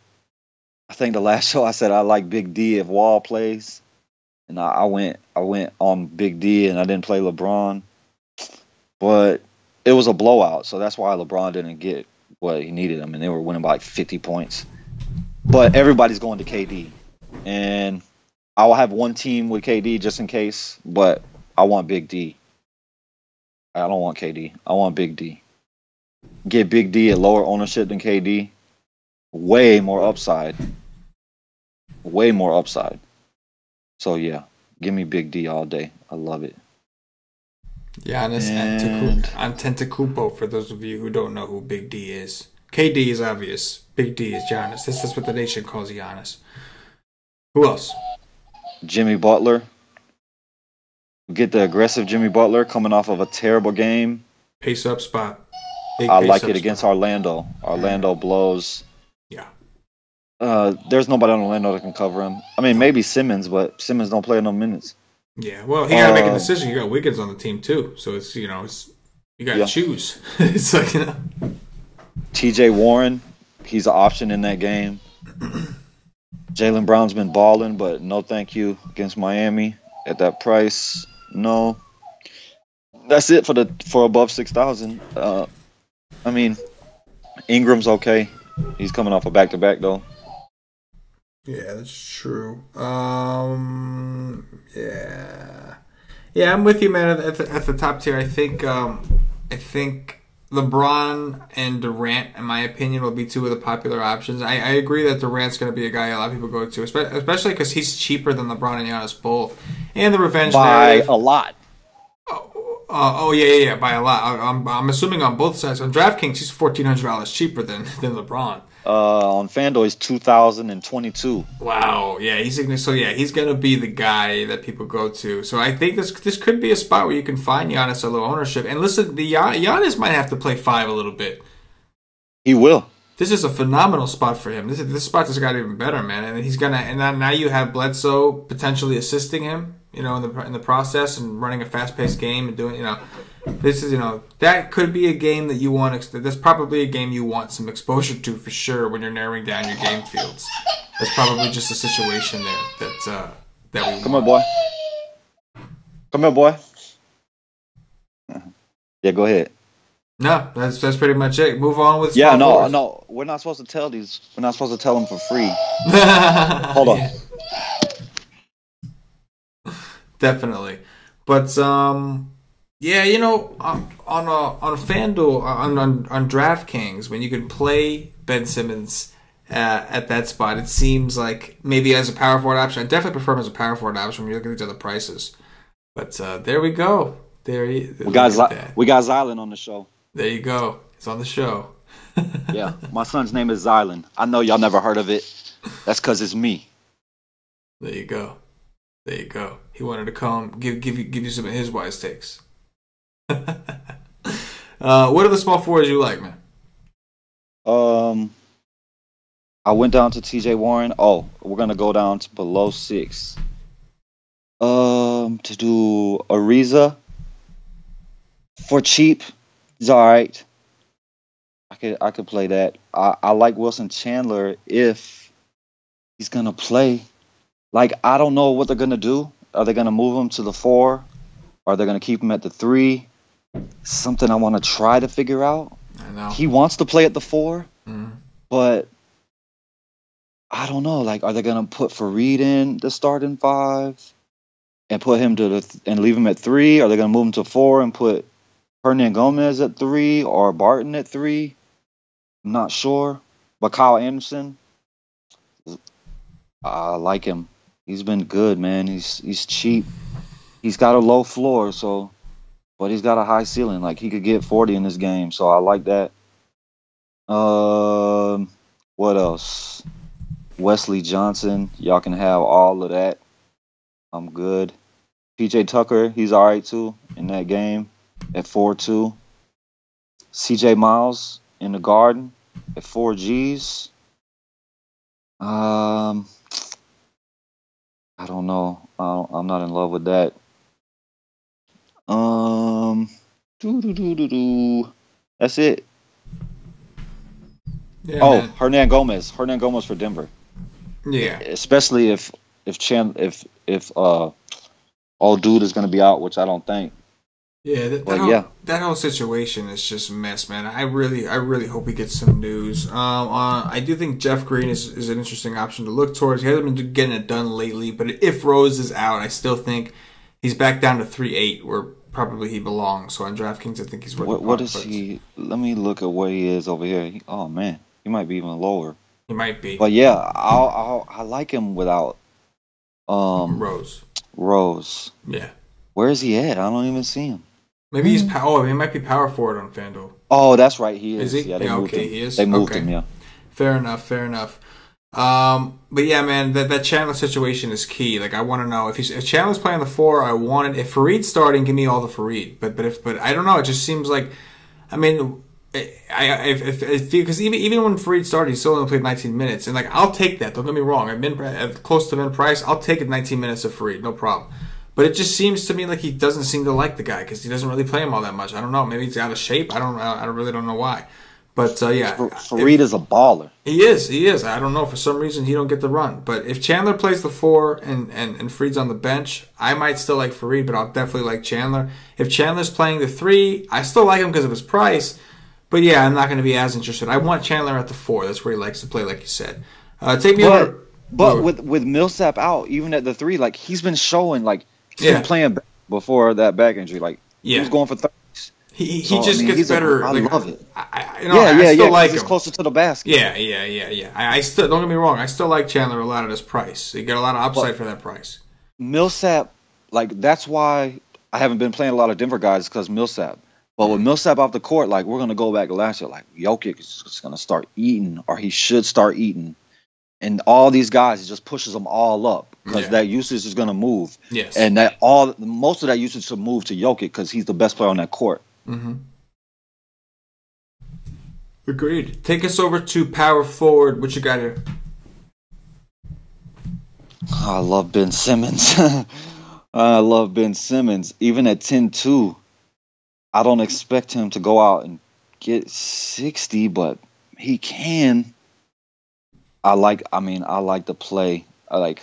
I think the last show I said I like Big D if Wall plays, and I went on Big D and I didn't play LeBron, but it was a blowout, so that's why LeBron didn't get what he needed. I mean, they were winning by like 50 points, but everybody's going to KD, and I will have one team with KD just in case, but I want Big D. I don't want KD. I want Big D. Get Big D at lower ownership than KD. Way more upside. Way more upside. So yeah, give me Big D all day. I love it. Giannis Antetokounmpo, for those of you who don't know who Big D is. KD is obvious. Big D is Giannis. That's what the nation calls Giannis. Who else? Jimmy Butler. Get the aggressive Jimmy Butler coming off of a terrible game. Pace up spot. I like it against Orlando. Orlando blows. Yeah. There's nobody on Orlando that can cover him. I mean, maybe Simmons, but Simmons don't play enough minutes. Yeah, well, he got to make a decision. You got Wiggins on the team too, so it's you got to choose. It's like T.J. Warren, he's an option in that game. Jaylen Brown's been balling, but no thank you against Miami at that price. No, that's it for above 6,000. I mean, Ingram's okay. He's coming off a back-to-back though. Yeah, that's true. Yeah, I'm with you, man. At the top tier, I think LeBron and Durant, in my opinion, will be two of the popular options. I agree that Durant's going to be a guy a lot of people go to, especially because he's cheaper than LeBron and Giannis both, and the revenge by narrative. A lot. Yeah, by a lot. I'm assuming on both sides. On DraftKings, he's $1,400 cheaper than LeBron. On FanDuel, he's 2,022. Wow, yeah, he's gonna be the guy that people go to. So I think this could be a spot where you can find Giannis at low ownership. And listen, the Giannis might have to play 5 a little bit. He will. This is a phenomenal spot for him. This spot just got even better, man. And now you have Bledsoe potentially assisting him, in the process and running a fast-paced game and doing, this is, that could be a game that you want. That's probably a game you want some exposure to for sure when you're narrowing down your game fields. That's probably just a situation there that we. Come on, boy. Come here, boy. Yeah, go ahead. No, that's pretty much it. Move on with. Yeah, no, we're not supposed to tell these. We're not supposed to tell them for free. Hold on. Definitely, but on FanDuel on DraftKings, when you can play Ben Simmons at that spot, it seems like maybe as a power forward option. I definitely prefer him as a power forward option when you look at these other prices. But there we go. We got Zylan on the show. There you go. It's on the show. Yeah, my son's name is Zylan. I know y'all never heard of it. That's because it's me. There you go. He wanted to come give you some of his wise takes. What are the small forwards you like, man? I went down to T.J. Warren. Oh, we're gonna go down to below 6. To do Ariza for cheap. He's all right. I could play that. I like Wilson Chandler if he's gonna play. Like, I don't know what they're gonna do. Are they gonna move him to the 4? Are they gonna keep him at the 3? Something I want to try to figure out. I know he wants to play at the 4, but I don't know. Like, are they gonna put Fareed in the starting 5 and put him and leave him at 3? Are they gonna move him to 4 and put Hernan Gomez at 3 or Barton at 3? I'm not sure. But Kyle Anderson, I like him. He's been good, man. He's cheap. He's got a low floor, but he's got a high ceiling. Like, he could get 40 in this game, so I like that. What else? Wesley Johnson. Y'all can have all of that. I'm good. PJ Tucker, he's all right too in that game at 4-2. CJ Miles in the Garden at 4 Gs. I don't know. I'm not in love with that. That's it. Yeah, man. Hernan Gomez for Denver. Yeah, especially if old dude is going to be out, which I don't think. Yeah, that whole situation is just a mess, man. I really hope he gets some news. I do think Jeff Green is an interesting option to look towards. He hasn't been getting it done lately, but if Rose is out, I still think he's back down to 3.8, where probably he belongs. So on DraftKings, I think he's worth What is he? Let me look at where he is over here. Oh man, he might be even lower. He might be. But yeah, I like him without Rose. Rose. Yeah. Where is he at? I don't even see him. Maybe he's he might be power forward on FanDuel. Oh, that's right. He is. Is he? Yeah, they moved him. He is. They moved him. Yeah. Fair enough. But yeah, man, that Chandler situation is key. Like, I want to know if Chandler's playing the 4. I want it. If Fareed's starting, give me all the Fareed. But I don't know. It just seems like, I mean, because even when Fareed started, he still only played 19 minutes, and like, I'll take that. Don't get me wrong. I've been close to min price. I'll take it 19 minutes of Fareed, no problem. But it just seems to me like he doesn't seem to like the guy because he doesn't really play him all that much. I don't know. Maybe he's out of shape. I really don't know why. But yeah, Fareed is a baller. He is. I don't know. For some reason, he don't get the run. But if Chandler plays the 4 and Fareed's on the bench, I might still like Fareed, but I'll definitely like Chandler. If Chandler's playing the 3, I still like him because of his price. But yeah, I'm not going to be as interested. I want Chandler at the 4. That's where he likes to play, like you said. Take me over. But with Millsap out, even at the 3, like he's been showing, like he's been playing before that back injury. Like he was going for 30s. He just gets better. I love it. I still like him. He's closer to the basket. Yeah. I still, don't get me wrong. I still like Chandler a lot at his price. You get a lot of upside for that price. Millsap, like that's why I haven't been playing a lot of Denver guys because Millsap. But with Millsap off the court, like we're gonna go back to last year. Like Jokic is just gonna start eating, or he should start eating, and all these guys, it just pushes them all up because that usage is gonna move. Yes, and most of that usage should move to Jokic because he's the best player on that court. Mm-hmm. Agreed. Take us over to power forward. What you got here? I love Ben Simmons. I love Ben Simmons. Even at 10-2, I don't expect him to go out and get 60, but he can. I like the play. I like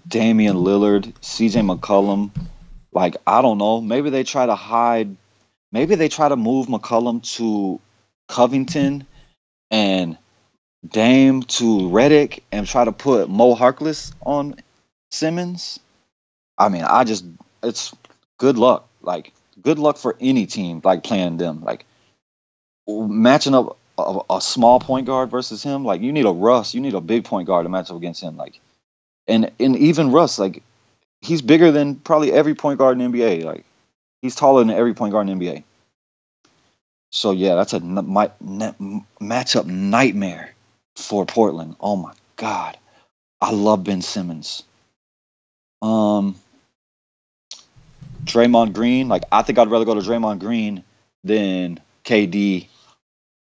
Damian Lillard, CJ McCollum. Like, I don't know. Maybe they try to hide. Maybe they try to move McCollum to Covington and Dame to Redick and try to put Mo Harkless on Simmons. I mean, it's good luck. Like, good luck for any team, like, playing them. Like, matching up a small point guard versus him, like, you need a big point guard to match up against him. Like, and even Russ, like, he's bigger than probably every point guard in the NBA. Like, he's taller than every point guard in the NBA. So, yeah, that's a matchup nightmare for Portland. Oh, my God. I love Ben Simmons. Draymond Green. Like, I think I'd rather go to Draymond Green than KD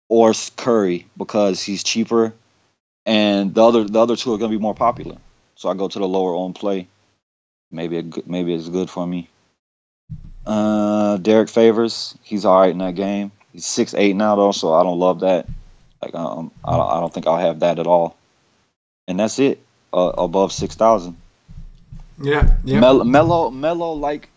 or Curry because he's cheaper. And the other two are going to be more popular. So I go to the lower owned play. Maybe it's good for me. Derek Favors, he's all right in that game. He's 6'8" now though, so I don't love that. Like I don't think I'll have that at all. And that's it. Above 6,000. Yeah. Melo like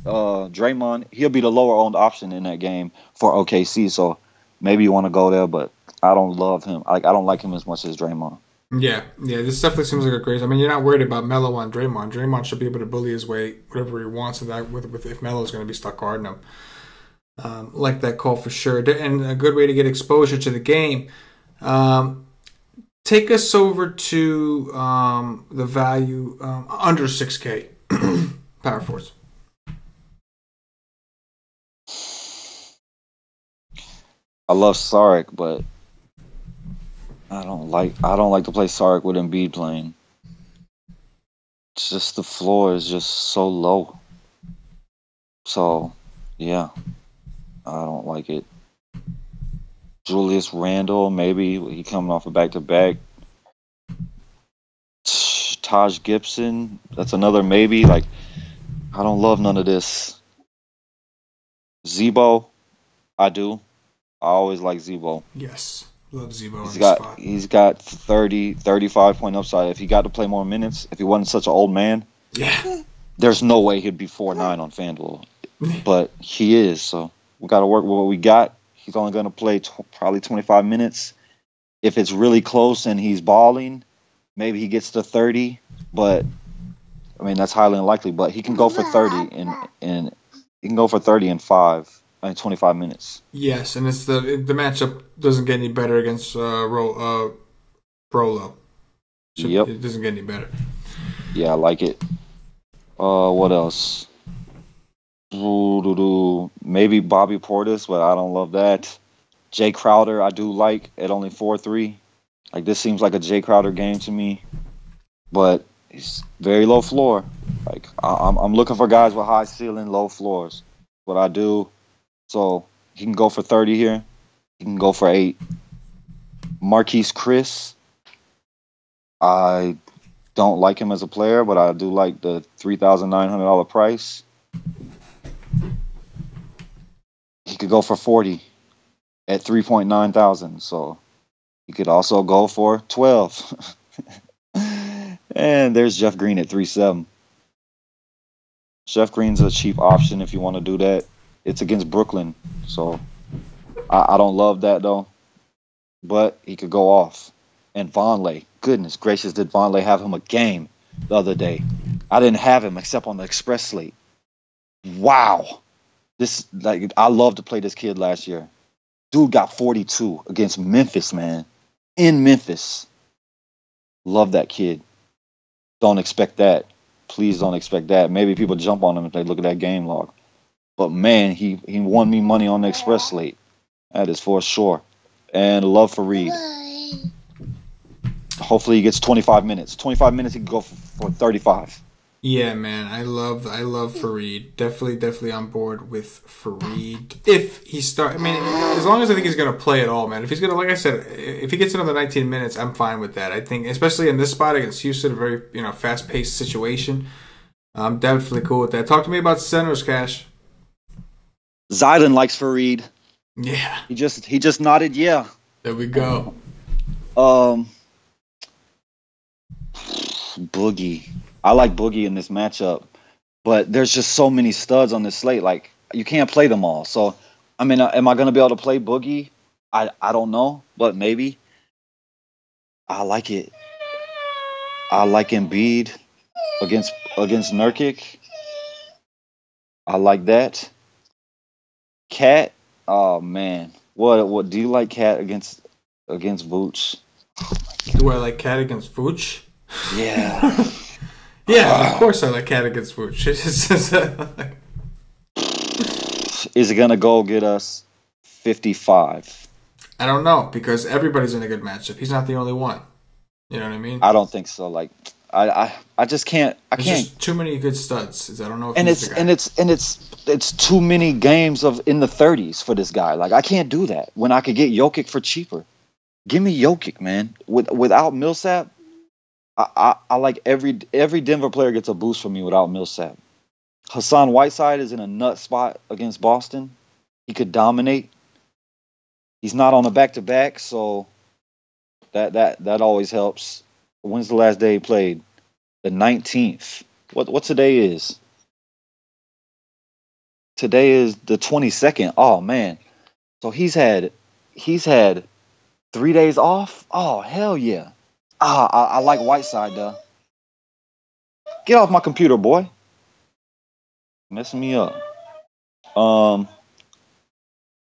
Draymond, he'll be the lower owned option in that game for OKC. So maybe you want to go there, but I don't love him. I don't like him as much as Draymond. Yeah. This definitely seems like a great. I mean, you're not worried about Melo on Draymond. Draymond should be able to bully his way whatever he wants, and that with if Melo's going to be stuck guarding him. Like that call for sure, and a good way to get exposure to the game. Take us over to the value under 6K power force. I love Sarek, but I don't like to play Sarek with Embiid playing. It's just the floor is just so low. So, yeah, I don't like it. Julius Randle, maybe he coming off a back-to-back. Taj Gibson, that's another maybe. Like, I don't love none of this. Zebo, I do. I always like Zebo. Yes, love Zebo. He's got 35 point upside. If he got to play more minutes, if he wasn't such an old man, yeah, there's no way he'd be 4-9 on FanDuel. but he is. So we got to work with what we got. He's only going to play probably 25 minutes. If it's really close and he's balling, maybe he gets to 30. But I mean, that's highly unlikely. But he can go for 30 and he can go for 30 in 25 minutes. Yes, and it's the matchup doesn't get any better against Brolo. Yep. It doesn't get any better. Yeah, I like it. What else? Maybe Bobby Portis, but I don't love that. Jay Crowder, I do like at only 4-3. Like, this seems like a Jay Crowder game to me, but it's very low floor. Like, I'm looking for guys with high ceiling, low floors. What I do. So he can go for 30 here. He can go for 8. Marquise Chris, I don't like him as a player, but I do like the $3,900 price. He could go for 40 at 3.9 thousand. So he could also go for 12. And there's Jeff Green at 3.7. Jeff Green's a cheap option if you want to do that. It's against Brooklyn, so I don't love that though. But he could go off. And Vonleh, goodness gracious, did Vonleh have him a game the other day? I didn't have him except on the Express slate. Wow. I loved to play this kid last year. Dude got 42 against Memphis, man. In Memphis. Love that kid. Don't expect that. Please don't expect that. Maybe people jump on him if they look at that game log. But man, he won me money on the Express slate. That is for sure. And love for Reed. Hopefully he gets 25 minutes. 25 minutes he can go for 35. Yeah, man, I love Fareed. Definitely on board with Fareed. If he start, I mean, as long as I think he's gonna play at all, man. If he's gonna, like I said, if he gets another 19 minutes, I'm fine with that. I think, especially in this spot against Houston, a very fast-paced situation, I'm definitely cool with that. Talk to me about centers, Cash. Zidane likes Fareed. Yeah, he just nodded. Yeah. There we go. Boogie. I like Boogie in this matchup, but there's just so many studs on this slate. Like, you can't play them all. So, I mean, am I going to be able to play Boogie? I don't know, but maybe. I like it. I like Embiid against Nurkic. I like that. Cat. Oh man, what do you like Cat against Vooch? Do I like Cat against Vooch? Yeah. Yeah, of course I like Cat against Vooch. Is it gonna go get us 55? I don't know, because everybody's in a good matchup. He's not the only one. You know what I mean? I don't think so. Like, I just can't. There's just too many good studs. I don't know if it's too many games in the 30s for this guy. Like, I can't do that when I could get Jokic for cheaper. Give me Jokic, man. Without Millsap, I like every Denver player gets a boost from me without Millsap. Hassan Whiteside is in a nut spot against Boston. He could dominate. He's not on a back-to-back, so that always helps. When's the last day he played? The 19th. What today is? Today is the 22nd. Oh man. So he's had 3 days off? Oh hell yeah. I like Whiteside though. Get off my computer, boy. Messing me up.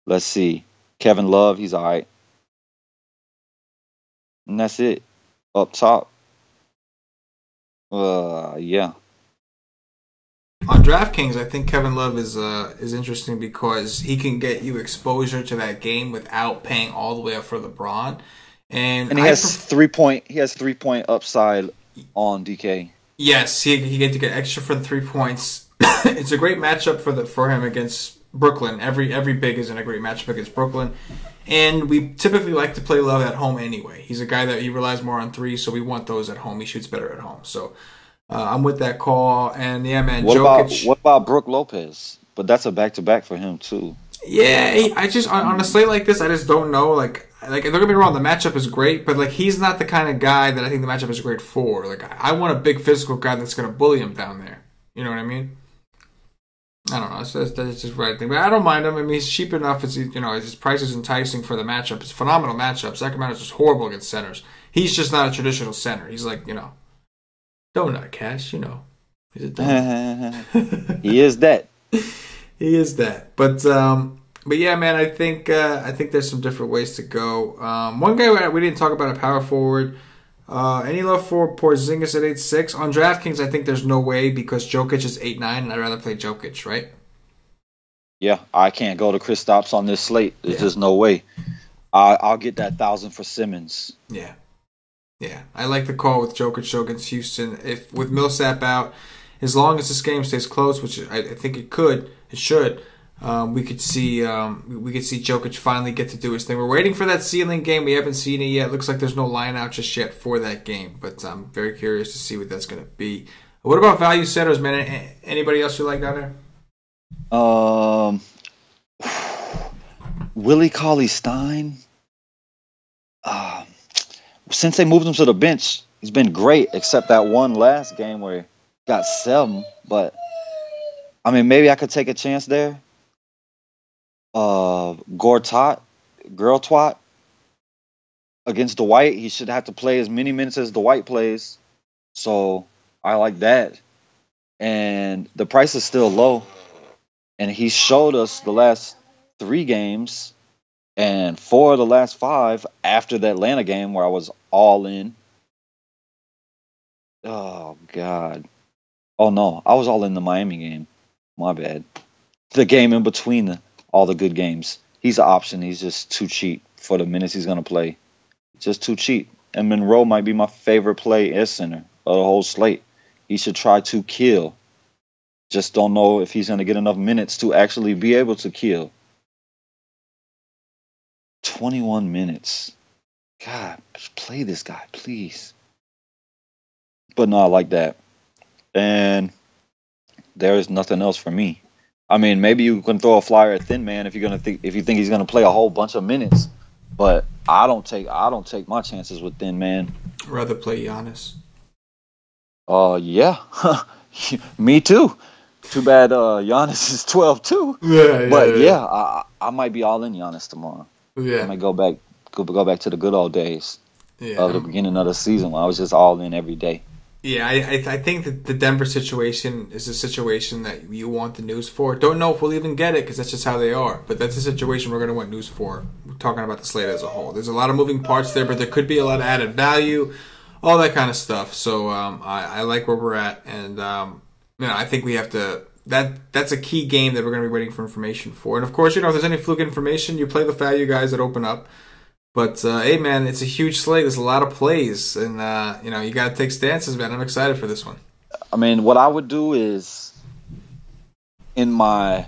Let's see. Kevin Love, he's alright. And that's it. Up top. Yeah. On DraftKings, I think Kevin Love is interesting because he can get you exposure to that game without paying all the way up for LeBron. And he has 3-point upside on DK. Yes, he get to get extra for the 3 points. It's a great matchup for him against Brooklyn. Every big is in a great matchup against Brooklyn. And we typically like to play Love at home anyway. He's a guy that he relies more on threes, so we want those at home. He shoots better at home. So I'm with that call. And yeah, man, Jokic. What about Brook Lopez? But that's a back-to-back for him too. Yeah, I just on a slate like this, I just don't know. Like don't get me wrong, the matchup is great, but like he's not the kind of guy that I think the matchup is great for. Like I want a big physical guy that's going to bully him down there. You know what I mean? I don't know. That's just what I think. But I don't mind him. I mean, he's cheap enough. His price is enticing for the matchup. It's a phenomenal matchup. Sacramento's just horrible against centers. He's just not a traditional center. He's like, donut cash, He's a donut. He is that. He is that. But yeah, man, I think there's some different ways to go. One guy we didn't talk about, a power forward. Any love for Porzingis at 8.6? On DraftKings, I think there's no way because Jokic is 8.9, and I'd rather play Jokic, right? Yeah, I can't go to Kristaps on this slate. There's just no way. I'll get that 1,000 for Simmons. Yeah. I like the call with Jokic against Houston. If with Millsap out, as long as this game stays close, which I think it should. We could see Jokic finally get to do his thing. We're waiting for that ceiling game. We haven't seen it yet. Looks like there's no line out just yet for that game, but I'm very curious to see what that's going to be. What about value setters, man? Anybody else you like down there? Willie Cauley-Stein. Since they moved him to the bench, he's been great, except that one last game where he got 7. But I mean, maybe I could take a chance there. Girl Twat against Dwight. He should have to play as many minutes as Dwight plays. So I like that. And the price is still low. And he showed us the last 3 games and 4 of the last 5 after the Atlanta game where I was all in. Oh, God. Oh, no. I was all in the Miami game. My bad. The game in between all the good games. He's an option. He's just too cheap for the minutes he's going to play. Just too cheap. And Monroe might be my favorite play as center of the whole slate. He should try to kill. Just don't know if he's going to get enough minutes to actually be able to kill. 21 minutes. God, play this guy, please. But no, I like that. And there is nothing else for me. I mean, maybe you can throw a flyer at Thin Man if you think he's gonna play a whole bunch of minutes. But I don't take my chances with Thin Man. I'd rather play Giannis. Yeah. Me too. Too bad Giannis is 12 too. Yeah. I might be all in Giannis tomorrow. Yeah. I might go back to the good old days of the beginning of the season when I was just all in every day. Yeah, I think that the Denver situation is a situation that you want the news for. Don't know if we'll even get it because that's just how they are. But that's a situation we're going to want news for. We're talking about the slate as a whole. There's a lot of moving parts there, but there could be a lot of added value, all that kind of stuff. So I like where we're at, and I think we have to. That's a key game that we're going to be waiting for information for. And of course, if there's any fluke information, you play the value guys that open up. But, hey, man, it's a huge slate. There's a lot of plays. And, you got to take stances, man. I'm excited for this one. I mean, what I would do is in my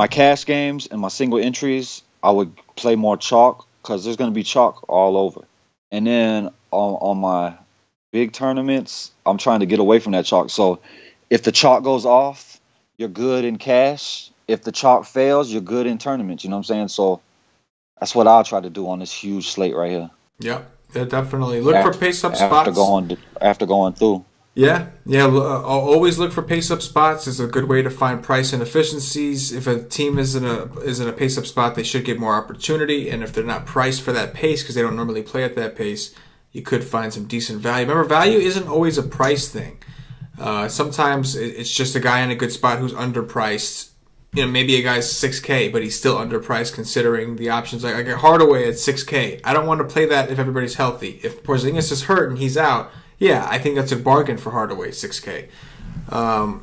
cash games and my single entries, I would play more chalk because there's going to be chalk all over. And then on my big tournaments, I'm trying to get away from that chalk. So if the chalk goes off, you're good in cash. If the chalk fails, you're good in tournaments. You know what I'm saying? So that's what I'll try to do on this huge slate right here. Yeah, definitely. Look for pace-up spots. After going through. Yeah. Always look for pace-up spots. It's a good way to find price and efficiencies. If a team is in a pace-up spot, they should get more opportunity. And if they're not priced for that pace because they don't normally play at that pace, you could find some decent value. Remember, value isn't always a price thing. Sometimes it's just a guy in a good spot who's underpriced. Maybe a guy's 6K, but he's still underpriced considering the options. Like Hardaway at 6K. I don't want to play that if everybody's healthy. If Porzingis is hurt and he's out, yeah, I think that's a bargain for Hardaway, 6K.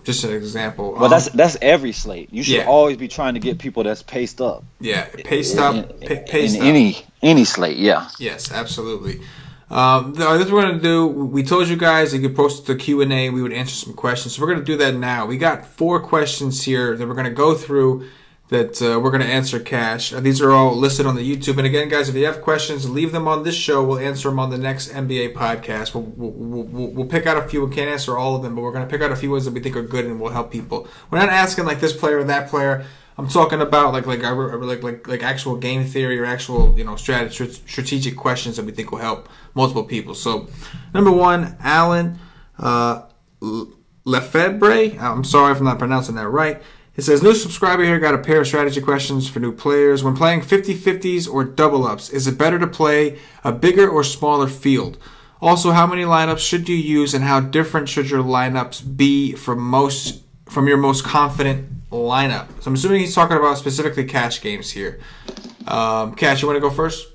Just an example. But that's every slate. You should always be trying to get people that's paced up. Yeah, paced up. In any slate, yeah. Yes, absolutely. This is what we're going to do. We told you guys you could post the Q&A. We would answer some questions. So we're going to do that now. We got 4 questions here that we're going to go through that we're going to answer cash. These are all listed on the YouTube. And again, guys, if you have questions, leave them on this show. We'll answer them on the next NBA podcast. We'll pick out a few. We can't answer all of them, but we're going to pick out a few ones that we think are good and will help people. We're not asking like this player or that player. I'm talking about like actual game theory or actual strategic questions that we think will help multiple people. So, number 1, Alan Lefebvre. I'm sorry if I'm not pronouncing that right. It says, new subscriber here, got a pair of strategy questions for new players. When playing 50-50s or double-ups, is it better to play a bigger or smaller field? Also, how many lineups should you use, and how different should your lineups be from your most confident lineup? So I'm assuming he's talking about specifically cash games here. Cash, you want to go first?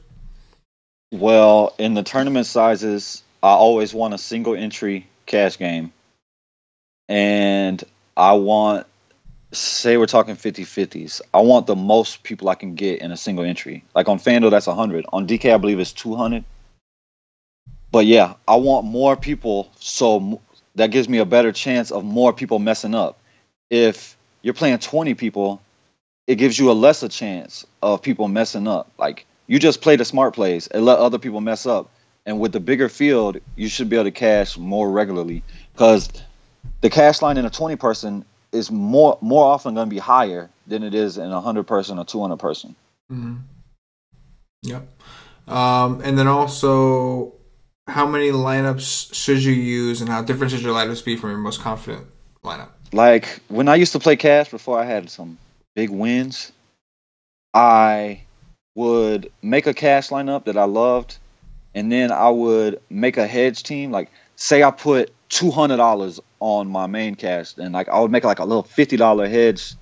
Well, in the tournament sizes, I always want a single entry cash game. And I want, say we're talking 50-50s, I want the most people I can get in a single entry. Like on FanDuel, that's 100. On DK, I believe it's 200. But yeah, I want more people, so that gives me a better chance of more people messing up. If you're playing 20 people, it gives you a lesser chance of people messing up. Like, you just play the smart plays and let other people mess up. And with the bigger field, you should be able to cash more regularly, because the cash line in a 20-person is more often going to be higher than it is in a 100-person or 200-person. Mm-hmm. Yep. And then also, how many lineups should you use, and how different should your lineups be from your most confident lineup? Like, when I used to play cash before I had some big wins, I would make a cash lineup that I loved, and then I would make a hedge team. Like, say I put $200 on my main cash, and like I would make like a little $50 hedge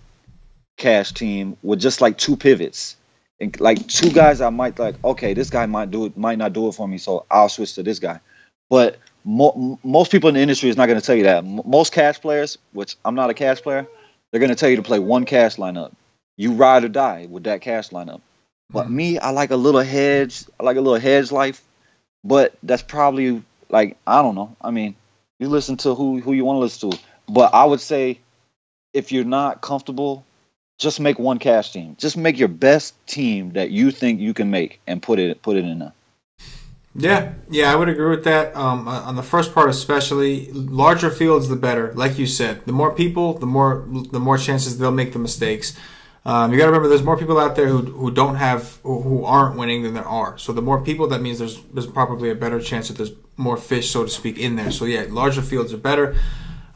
cash team with just like 2 pivots. And like 2 guys I might like, okay, this guy might not do it for me, so I'll switch to this guy. But most people in the industry is not going to tell you that. Most cash players, which I'm not a cash player, they're going to tell you to play one cash lineup. You ride or die with that cash lineup. But me, I like a little hedge. I like a little hedge life. But that's probably like, I don't know. I mean, you listen to who you want to listen to. But I would say, if you're not comfortable, just make one cash team. Just make your best team that you think you can make and put it in there. Yeah, I would agree with that. On the first part especially, larger fields the better. Like you said, the more people, the more chances they'll make the mistakes. You got to remember, there's more people out there who aren't winning than there are. So the more people, that means there's probably a better chance that there's more fish, so to speak, in there. So yeah, larger fields are better.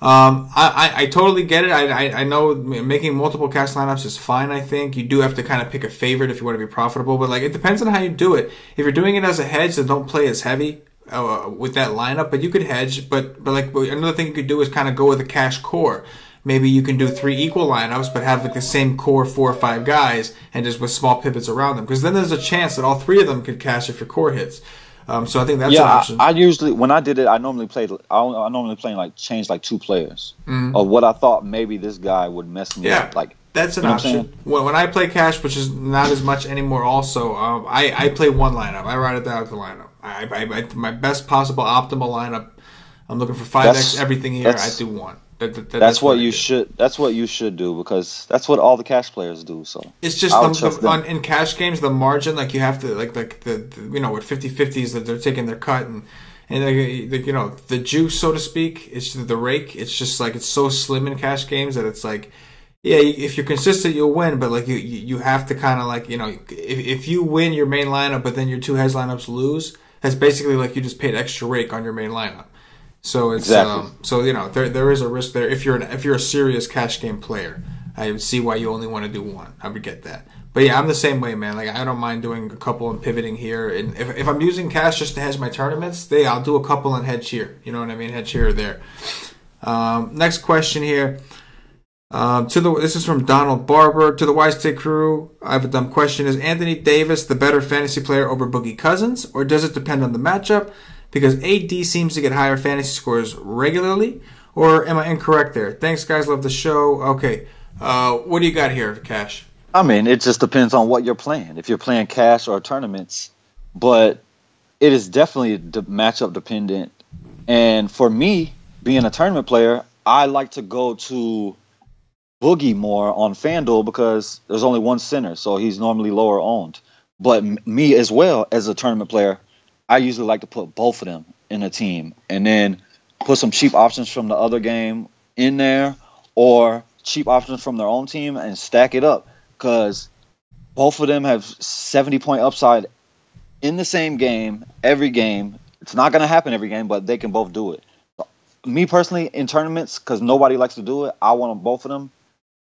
I totally get it. I know making multiple cash lineups is fine. I think you do have to kind of pick a favorite if you want to be profitable, but like, it depends on how you do it. If you're doing it as a hedge, then don't play as heavy with that lineup. But you could hedge. But like, another thing you could do is kind of go with a cash core. Maybe you can do 3 equal lineups, but have like the same core 4 or 5 guys, and just with small pivots around them. Because then there's a chance that all 3 of them could cash if your core hits. So I think that's an option. I usually, when I did it, I normally play like change like 2 players of what I thought maybe this guy would mess me up. Like, that's an option. When I play cash, which is not as much anymore, also I play one lineup. I ride it down with the lineup. I my best possible optimal lineup. I'm looking for 5x everything here. I do one. That's what you should. That's what you should do, because that's what all the cash players do. So it's just in cash games, the margin, like, you have to like the with 50-50s that they're taking their cut, and the juice, so to speak, it's the rake. It's just like, it's so slim in cash games that it's like, yeah, if you're consistent, you'll win, but like you have to kind of like, if you win your main lineup, but then your 2 hedge lineups lose, that's basically like you just paid extra rake on your main lineup. So it's exactly. There is a risk there if you're a serious cash game player. I would see why you only want to do one. I would get that. But yeah, I'm the same way, man. Like, I don't mind doing a couple and pivoting here. And if I'm using cash just to hedge my tournaments, I'll do a couple and hedge here. You know what I mean? Hedge here or there. Next question here. This is from Donald Barber. To the Wise Take crew, I have a dumb question. Is Anthony Davis the better fantasy player over Boogie Cousins, or does it depend on the matchup? Because AD seems to get higher fantasy scores regularly, or am I incorrect there? Thanks, guys. Love the show. Okay. What do you got here, Cash? I mean, it just depends on what you're playing. If you're playing cash or tournaments, but it is definitely matchup dependent. And for me, being a tournament player, I like to go to Boogie more on FanDuel because there's only one center, so he's normally lower owned. But me as well, as a tournament player, I usually like to put both of them in a team and then put some cheap options from the other game in there, or cheap options from their own team, and stack it up, because both of them have 70-point upside in the same game, every game. It's not going to happen every game, but they can both do it. So me personally in tournaments, because nobody likes to do it, I want both of them.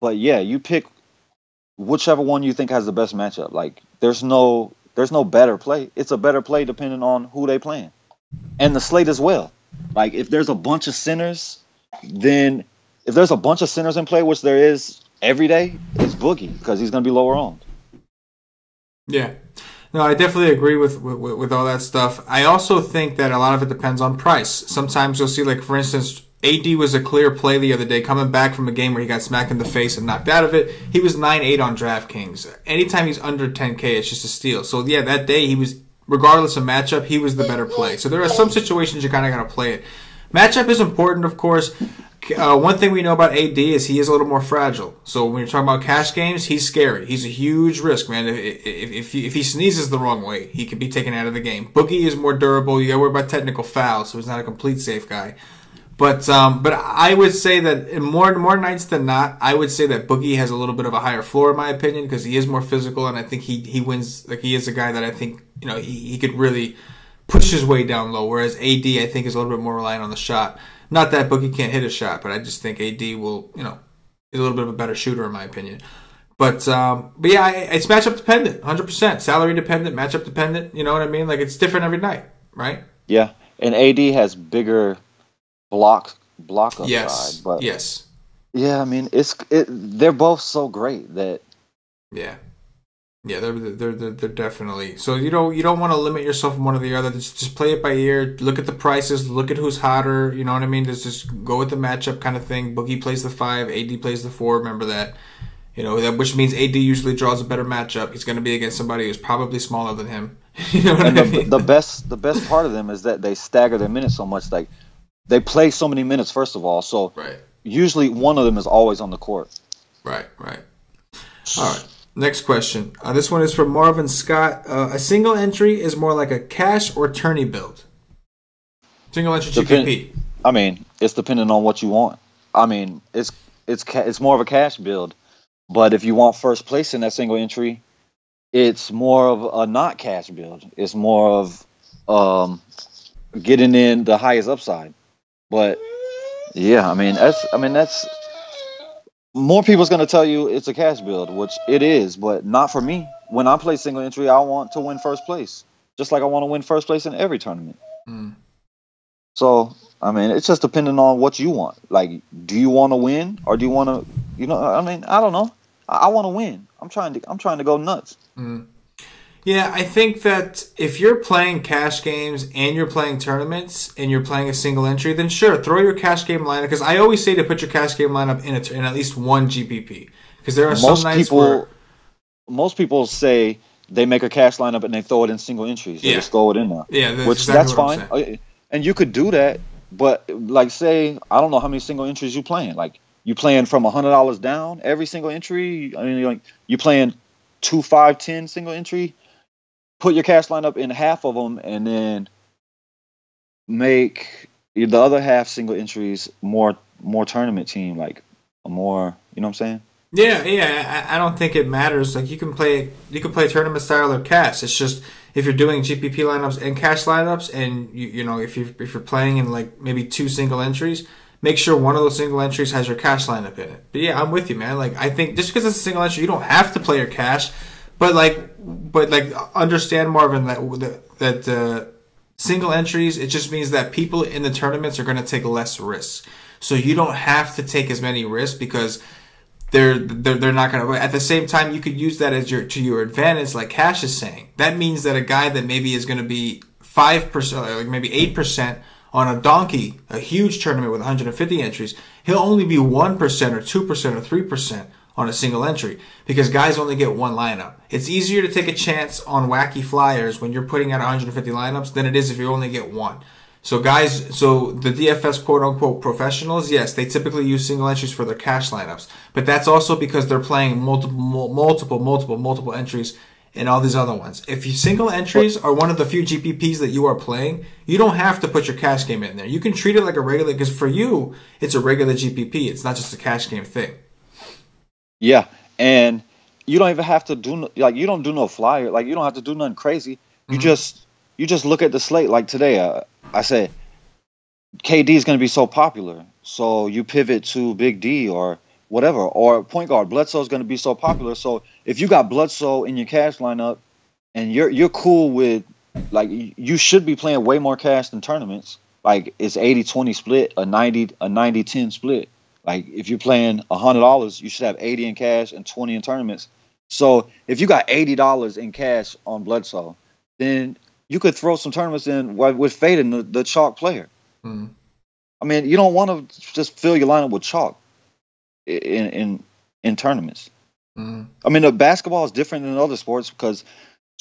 But yeah, you pick whichever one you think has the best matchup. Like there's no better play. It's a better play depending on who they playing and the slate as well. Like if there's a bunch of sinners, then if there's a bunch of sinners in play, which there is every day, it's Boogie because he's going to be lower owned. Yeah. No, I definitely agree with all that stuff. I also think that a lot of it depends on price. Sometimes you'll see, like, for instance, AD was a clear play the other day, coming back from a game where he got smacked in the face and knocked out of it. He was 9-8 on DraftKings. Anytime he's under 10K, it's just a steal. So, yeah, that day he was, regardless of matchup, he was the better play. So there are some situations you kind of got to play it. Matchup is important, of course. One thing we know about AD is he is a little more fragile. So when you're talking about cash games, he's scary. He's a huge risk, man. If he sneezes the wrong way, he could be taken out of the game. Boogie is more durable. You got to worry about technical fouls, so he's not a complete safe guy. But I would say that in more nights than not, I would say that Boogie has a little bit of a higher floor, in my opinion, because he is more physical, and I think he wins. Like, he is a guy that I think, you know, he could really push his way down low, whereas AD, I think, is a little bit more reliant on the shot. Not that Boogie can't hit a shot, but I just think AD will, you know, is a little bit of a better shooter, in my opinion. But yeah, it's matchup dependent, 100%. Salary dependent, matchup dependent, you know what I mean? Like, it's different every night, right? Yeah, and AD has bigger block upside. Yes, but yes. Yeah, I mean, they're both so great that... Yeah, they're definitely. So you don't want to limit yourself from one or the other. Just play it by ear. Look at the prices. Look at who's hotter. You know what I mean? Just go with the matchup kind of thing. Boogie plays the 5. AD plays the 4. Remember that. You know that, which means AD usually draws a better matchup. He's going to be against somebody who's probably smaller than him. You know what I mean? The best part of them is that they stagger their minutes so much. Like they play so many minutes first of all. So usually one of them is always on the court. Right. All right. Next question. This one is from Marvin Scott. A single entry is more like a cash or tourney build. Single entry GPP. I mean, it's depending on what you want. I mean, it's more of a cash build, but if you want first place in that single entry, it's more of a not cash build. It's more of getting in the highest upside. But yeah, I mean that's. More people's going to tell you it's a cash build, which it is, but not for me. When I play single entry, I want to win first place, just like I want to win first place in every tournament. So, I mean, it's just depending on what you want. Like, do you want to win, or do you want to, you know? I mean, I don't know. I want to win. I'm trying to go nuts. Yeah, I think that if you're playing cash games and you're playing tournaments and you're playing a single entry, then sure, throw your cash game lineup. Because I always say to put your cash game lineup in at least one GPP. Because there are some nights where most people say they make a cash lineup and they throw it in single entries. They just throw it in there. Yeah, that's fine. And you could do that, but like say I don't know how many single entries you playing. Like you playing from $100 down every single entry. I mean, like you playing 2, 5, 10 single entry. Put your cash lineup in half of them, and then make the other half single entries more tournament team, like a more, you know what I'm saying? Yeah. I don't think it matters. Like you can play tournament style or cash. It's just if you're doing GPP lineups and cash lineups, and you know if you're playing in like maybe 2 single entries, make sure one of those single entries has your cash lineup in it. But yeah, I'm with you, man. Like I think just because it's a single entry, you don't have to play your cash. But understand, Marvin, that single entries, it just means that people in the tournaments are going to take less risks. So you don't have to take as many risks because they're not going to. At the same time, you could use that as to your advantage, like Cash is saying. That means that a guy that maybe is going to be 5%, like maybe 8% on a donkey, a huge tournament with 150 entries, he'll only be 1% or 2% or 3%. On a single entry because guys only get one lineup. It's easier to take a chance on wacky flyers when you're putting out 150 lineups than it is if you only get one. So the DFS quote unquote professionals, yes, they typically use single entries for their cash lineups, but that's also because they're playing multiple entries and all these other ones. If you single entries are one of the few GPPs that you are playing, you don't have to put your cash game in there. You can treat it like a regular, because for you, it's a regular GPP. It's not just a cash game thing. Yeah, and you don't even have to do you don't do no flyer. Like you don't have to do nothing crazy. You just look at the slate. Like today, I said KD is going to be so popular. So you pivot to Big D or whatever, or point guard. Bledsoe is going to be so popular. So if you got Bledsoe in your cash lineup and you're cool with, like, you should be playing way more cash than tournaments. Like, it's 80-20 split, a 90-10 split. Like, if you're playing $100, you should have 80 in cash and 20 in tournaments. So if you got $80 in cash on Bledsoe, then you could throw some tournaments in with fading the chalk player. Mm-hmm. I mean, you don't want to just fill your lineup with chalk in tournaments. Mm-hmm. I mean, the basketball is different than other sports because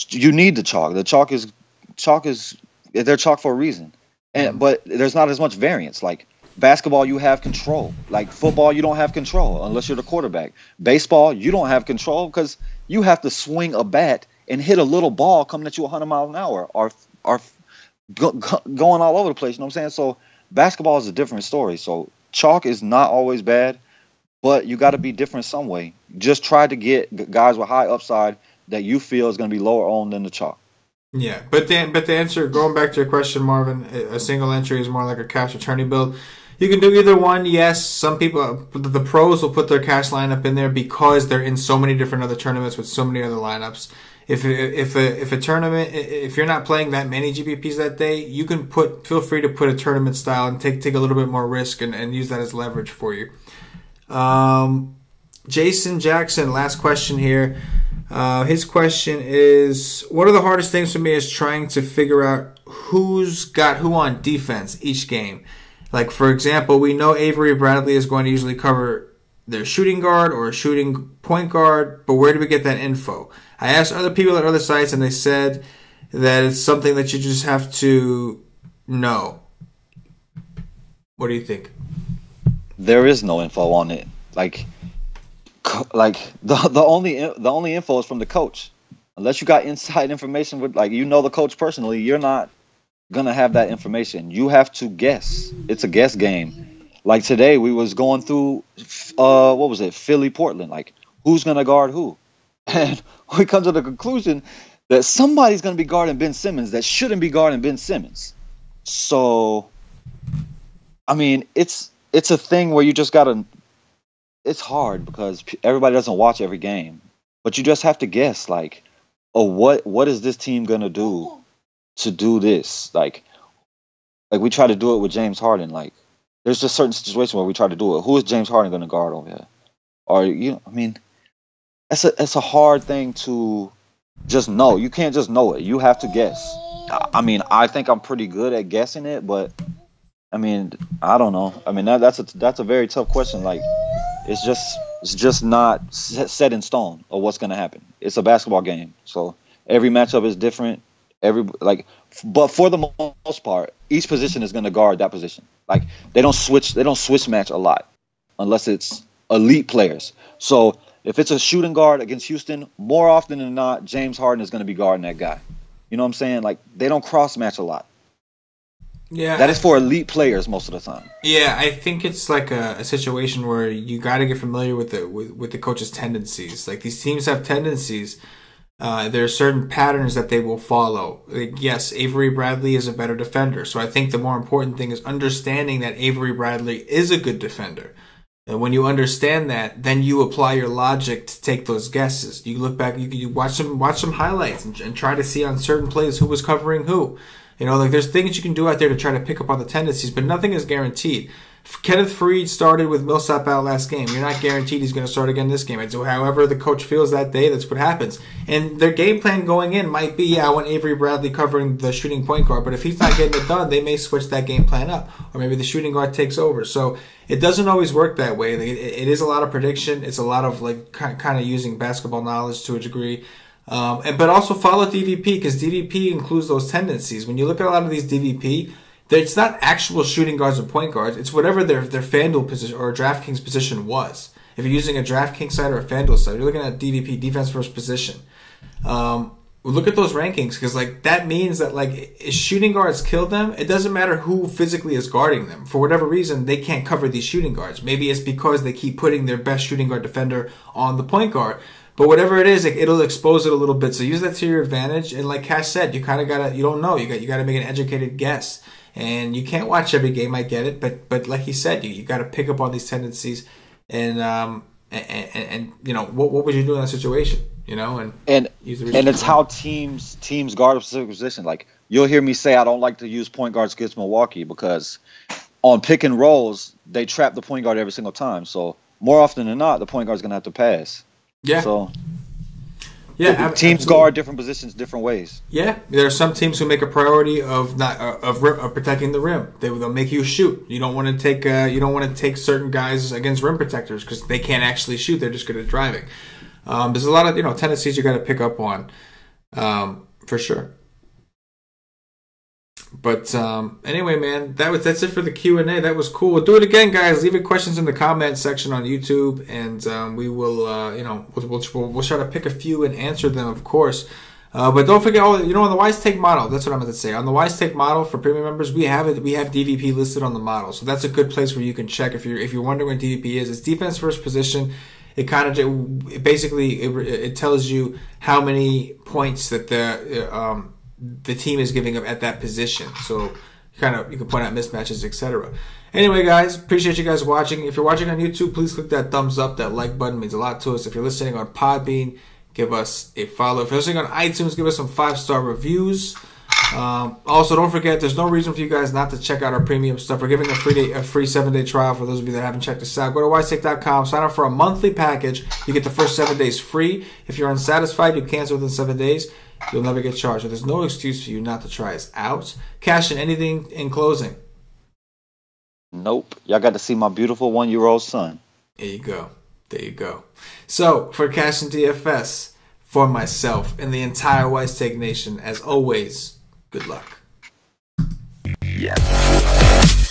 you need the chalk. The chalk is they're chalk for a reason, but there's not as much variance. Like basketball, you have control. Like football, you don't have control unless you're the quarterback. Baseball, you don't have control because you have to swing a bat and hit a little ball coming at you 100 miles an hour or going all over the place. You know what I'm saying? So basketball is a different story. So chalk is not always bad, but you got to be different some way. Just try to get guys with high upside that you feel is going to be lower owned than the chalk. Yeah, but the answer, going back to your question, Marvin, a single entry is more like a cash attorney build. You can do either one. Yes, some people, the pros will put their cash lineup in there because they're in so many different other tournaments with so many other lineups. If a tournament, if you're not playing that many GPPs that day, you can feel free to put a tournament style and take a little bit more risk and use that as leverage for you. Jason Jackson, last question here. His question is, what are the hardest things for me is trying to figure out who's got who on defense each game. Like, for example, we know Avery Bradley is going to usually cover their shooting guard or a shooting point guard, but where do we get that info? I asked other people at other sites, and they said that it's something that you just have to know. What do you think? There is no info on it. Like the only info is from the coach. Unless you got inside information with, like, you know, the coach personally, you're not gonna have that information. You have to guess. It's a guess game. Like today, we was going through what was it, Philly Portland, like who's gonna guard who, and we come to the conclusion that somebody's gonna be guarding Ben Simmons that shouldn't be guarding Ben Simmons. So, I mean, it's a thing where you just gotta. It's hard because everybody doesn't watch every game, but you just have to guess, like, oh, what is this team gonna do to do this? Like we try to do it with James Harden. Like, there's just certain situations where we try to do it. Who is James Harden gonna guard over here? Or I mean, it's a hard thing to just know. You can't just know it. You have to guess. I mean, I think I'm pretty good at guessing it, but I mean, I don't know. I mean, that's a very tough question. Like, it's just not set in stone of what's going to happen. It's a basketball game, so every matchup is different. But for the most part, each position is going to guard that position. Like, they don't switch match a lot unless it's elite players. So if it's a shooting guard against Houston, more often than not, James Harden is going to be guarding that guy. You know what I'm saying? Like, they don't cross match a lot. Yeah, that is for elite players most of the time. Yeah, I think it's like a situation where you got to get familiar with the coach's tendencies. Like, these teams have tendencies. There are certain patterns that they will follow. Like, yes, Avery Bradley is a better defender, so I think the more important thing is understanding that Avery Bradley is a good defender. And when you understand that, then you apply your logic to take those guesses. You look back, you watch some highlights and try to see on certain plays who was covering who. You know, like, there's things you can do out there to try to pick up on the tendencies, but nothing is guaranteed. Kenneth Faried started with Millsap out last game. You're not guaranteed he's going to start again this game. And so however the coach feels that day, that's what happens. And their game plan going in might be, I want Avery Bradley covering the shooting point guard, but if he's not getting it done, they may switch that game plan up. Or maybe the shooting guard takes over. So it doesn't always work that way. It is a lot of prediction. It's a lot of, like, kind of using basketball knowledge to a degree. But also follow DVP, because DVP includes those tendencies. When you look at a lot of these DVP, it's not actual shooting guards or point guards. It's whatever their FanDuel position or DraftKings position was. If you're using a DraftKings site or a FanDuel site, you're looking at DVP, defense versus position. Look at those rankings, because, like, that means that, like, if shooting guards kill them, it doesn't matter who physically is guarding them. For whatever reason, they can't cover these shooting guards. Maybe it's because they keep putting their best shooting guard defender on the point guard. But whatever it is, it'll expose it a little bit. So use that to your advantage. And like Cash said, you kind of gotta, you don't know. You got to make an educated guess. and you can't watch every game. I get it, but like you said, you got to pick up on these tendencies, and you know, what would you do in that situation? You know, and it's how teams guard a specific position. Like, you'll hear me say I don't like to use point guards against Milwaukee because on pick and rolls they trap the point guard every single time. So more often than not, the point guard's gonna have to pass. Yeah. So yeah, teams guard different positions different ways. Yeah, there are some teams who make a priority of not of protecting the rim. They'll make you shoot. You don't want to take certain guys against rim protectors because they can't actually shoot. They're just good at driving. There's a lot of tendencies you got to pick up on, for sure. But anyway, man, that's it for the Q&A. That was cool. We'll do it again, guys. Leave your questions in the comment section on YouTube, and we will, we'll try to pick a few and answer them, of course. But don't forget, on the Wise Take model, that's what I'm going to say. On the Wise Take model for premium members, we have DVP listed on the model, so that's a good place where you can check if you're wondering what DVP is. It's defense first position. It kind of it tells you how many points that the team is giving up at that position. So you can point out mismatches, etc. Anyway, guys, appreciate you guys watching. If you're watching on YouTube, please click that thumbs up. That like button means a lot to us. If you're listening on Podbean, give us a follow. If you're listening on iTunes, give us some 5-star reviews. Also, don't forget, there's no reason for you guys not to check out our premium stuff. We're giving a free 7-day trial for those of you that haven't checked us out. Go to wisetake.com, sign up for a monthly package. You get the first 7 days free. If you're unsatisfied, you cancel within 7 days. You'll never get charged. So there's no excuse for you not to try us out. Cashin, anything in closing? Nope. Y'all got to see my beautiful 1-year-old son. There you go. So, for CashinDFS, for myself, and the entire Wise Take Nation, as always, good luck. Yes.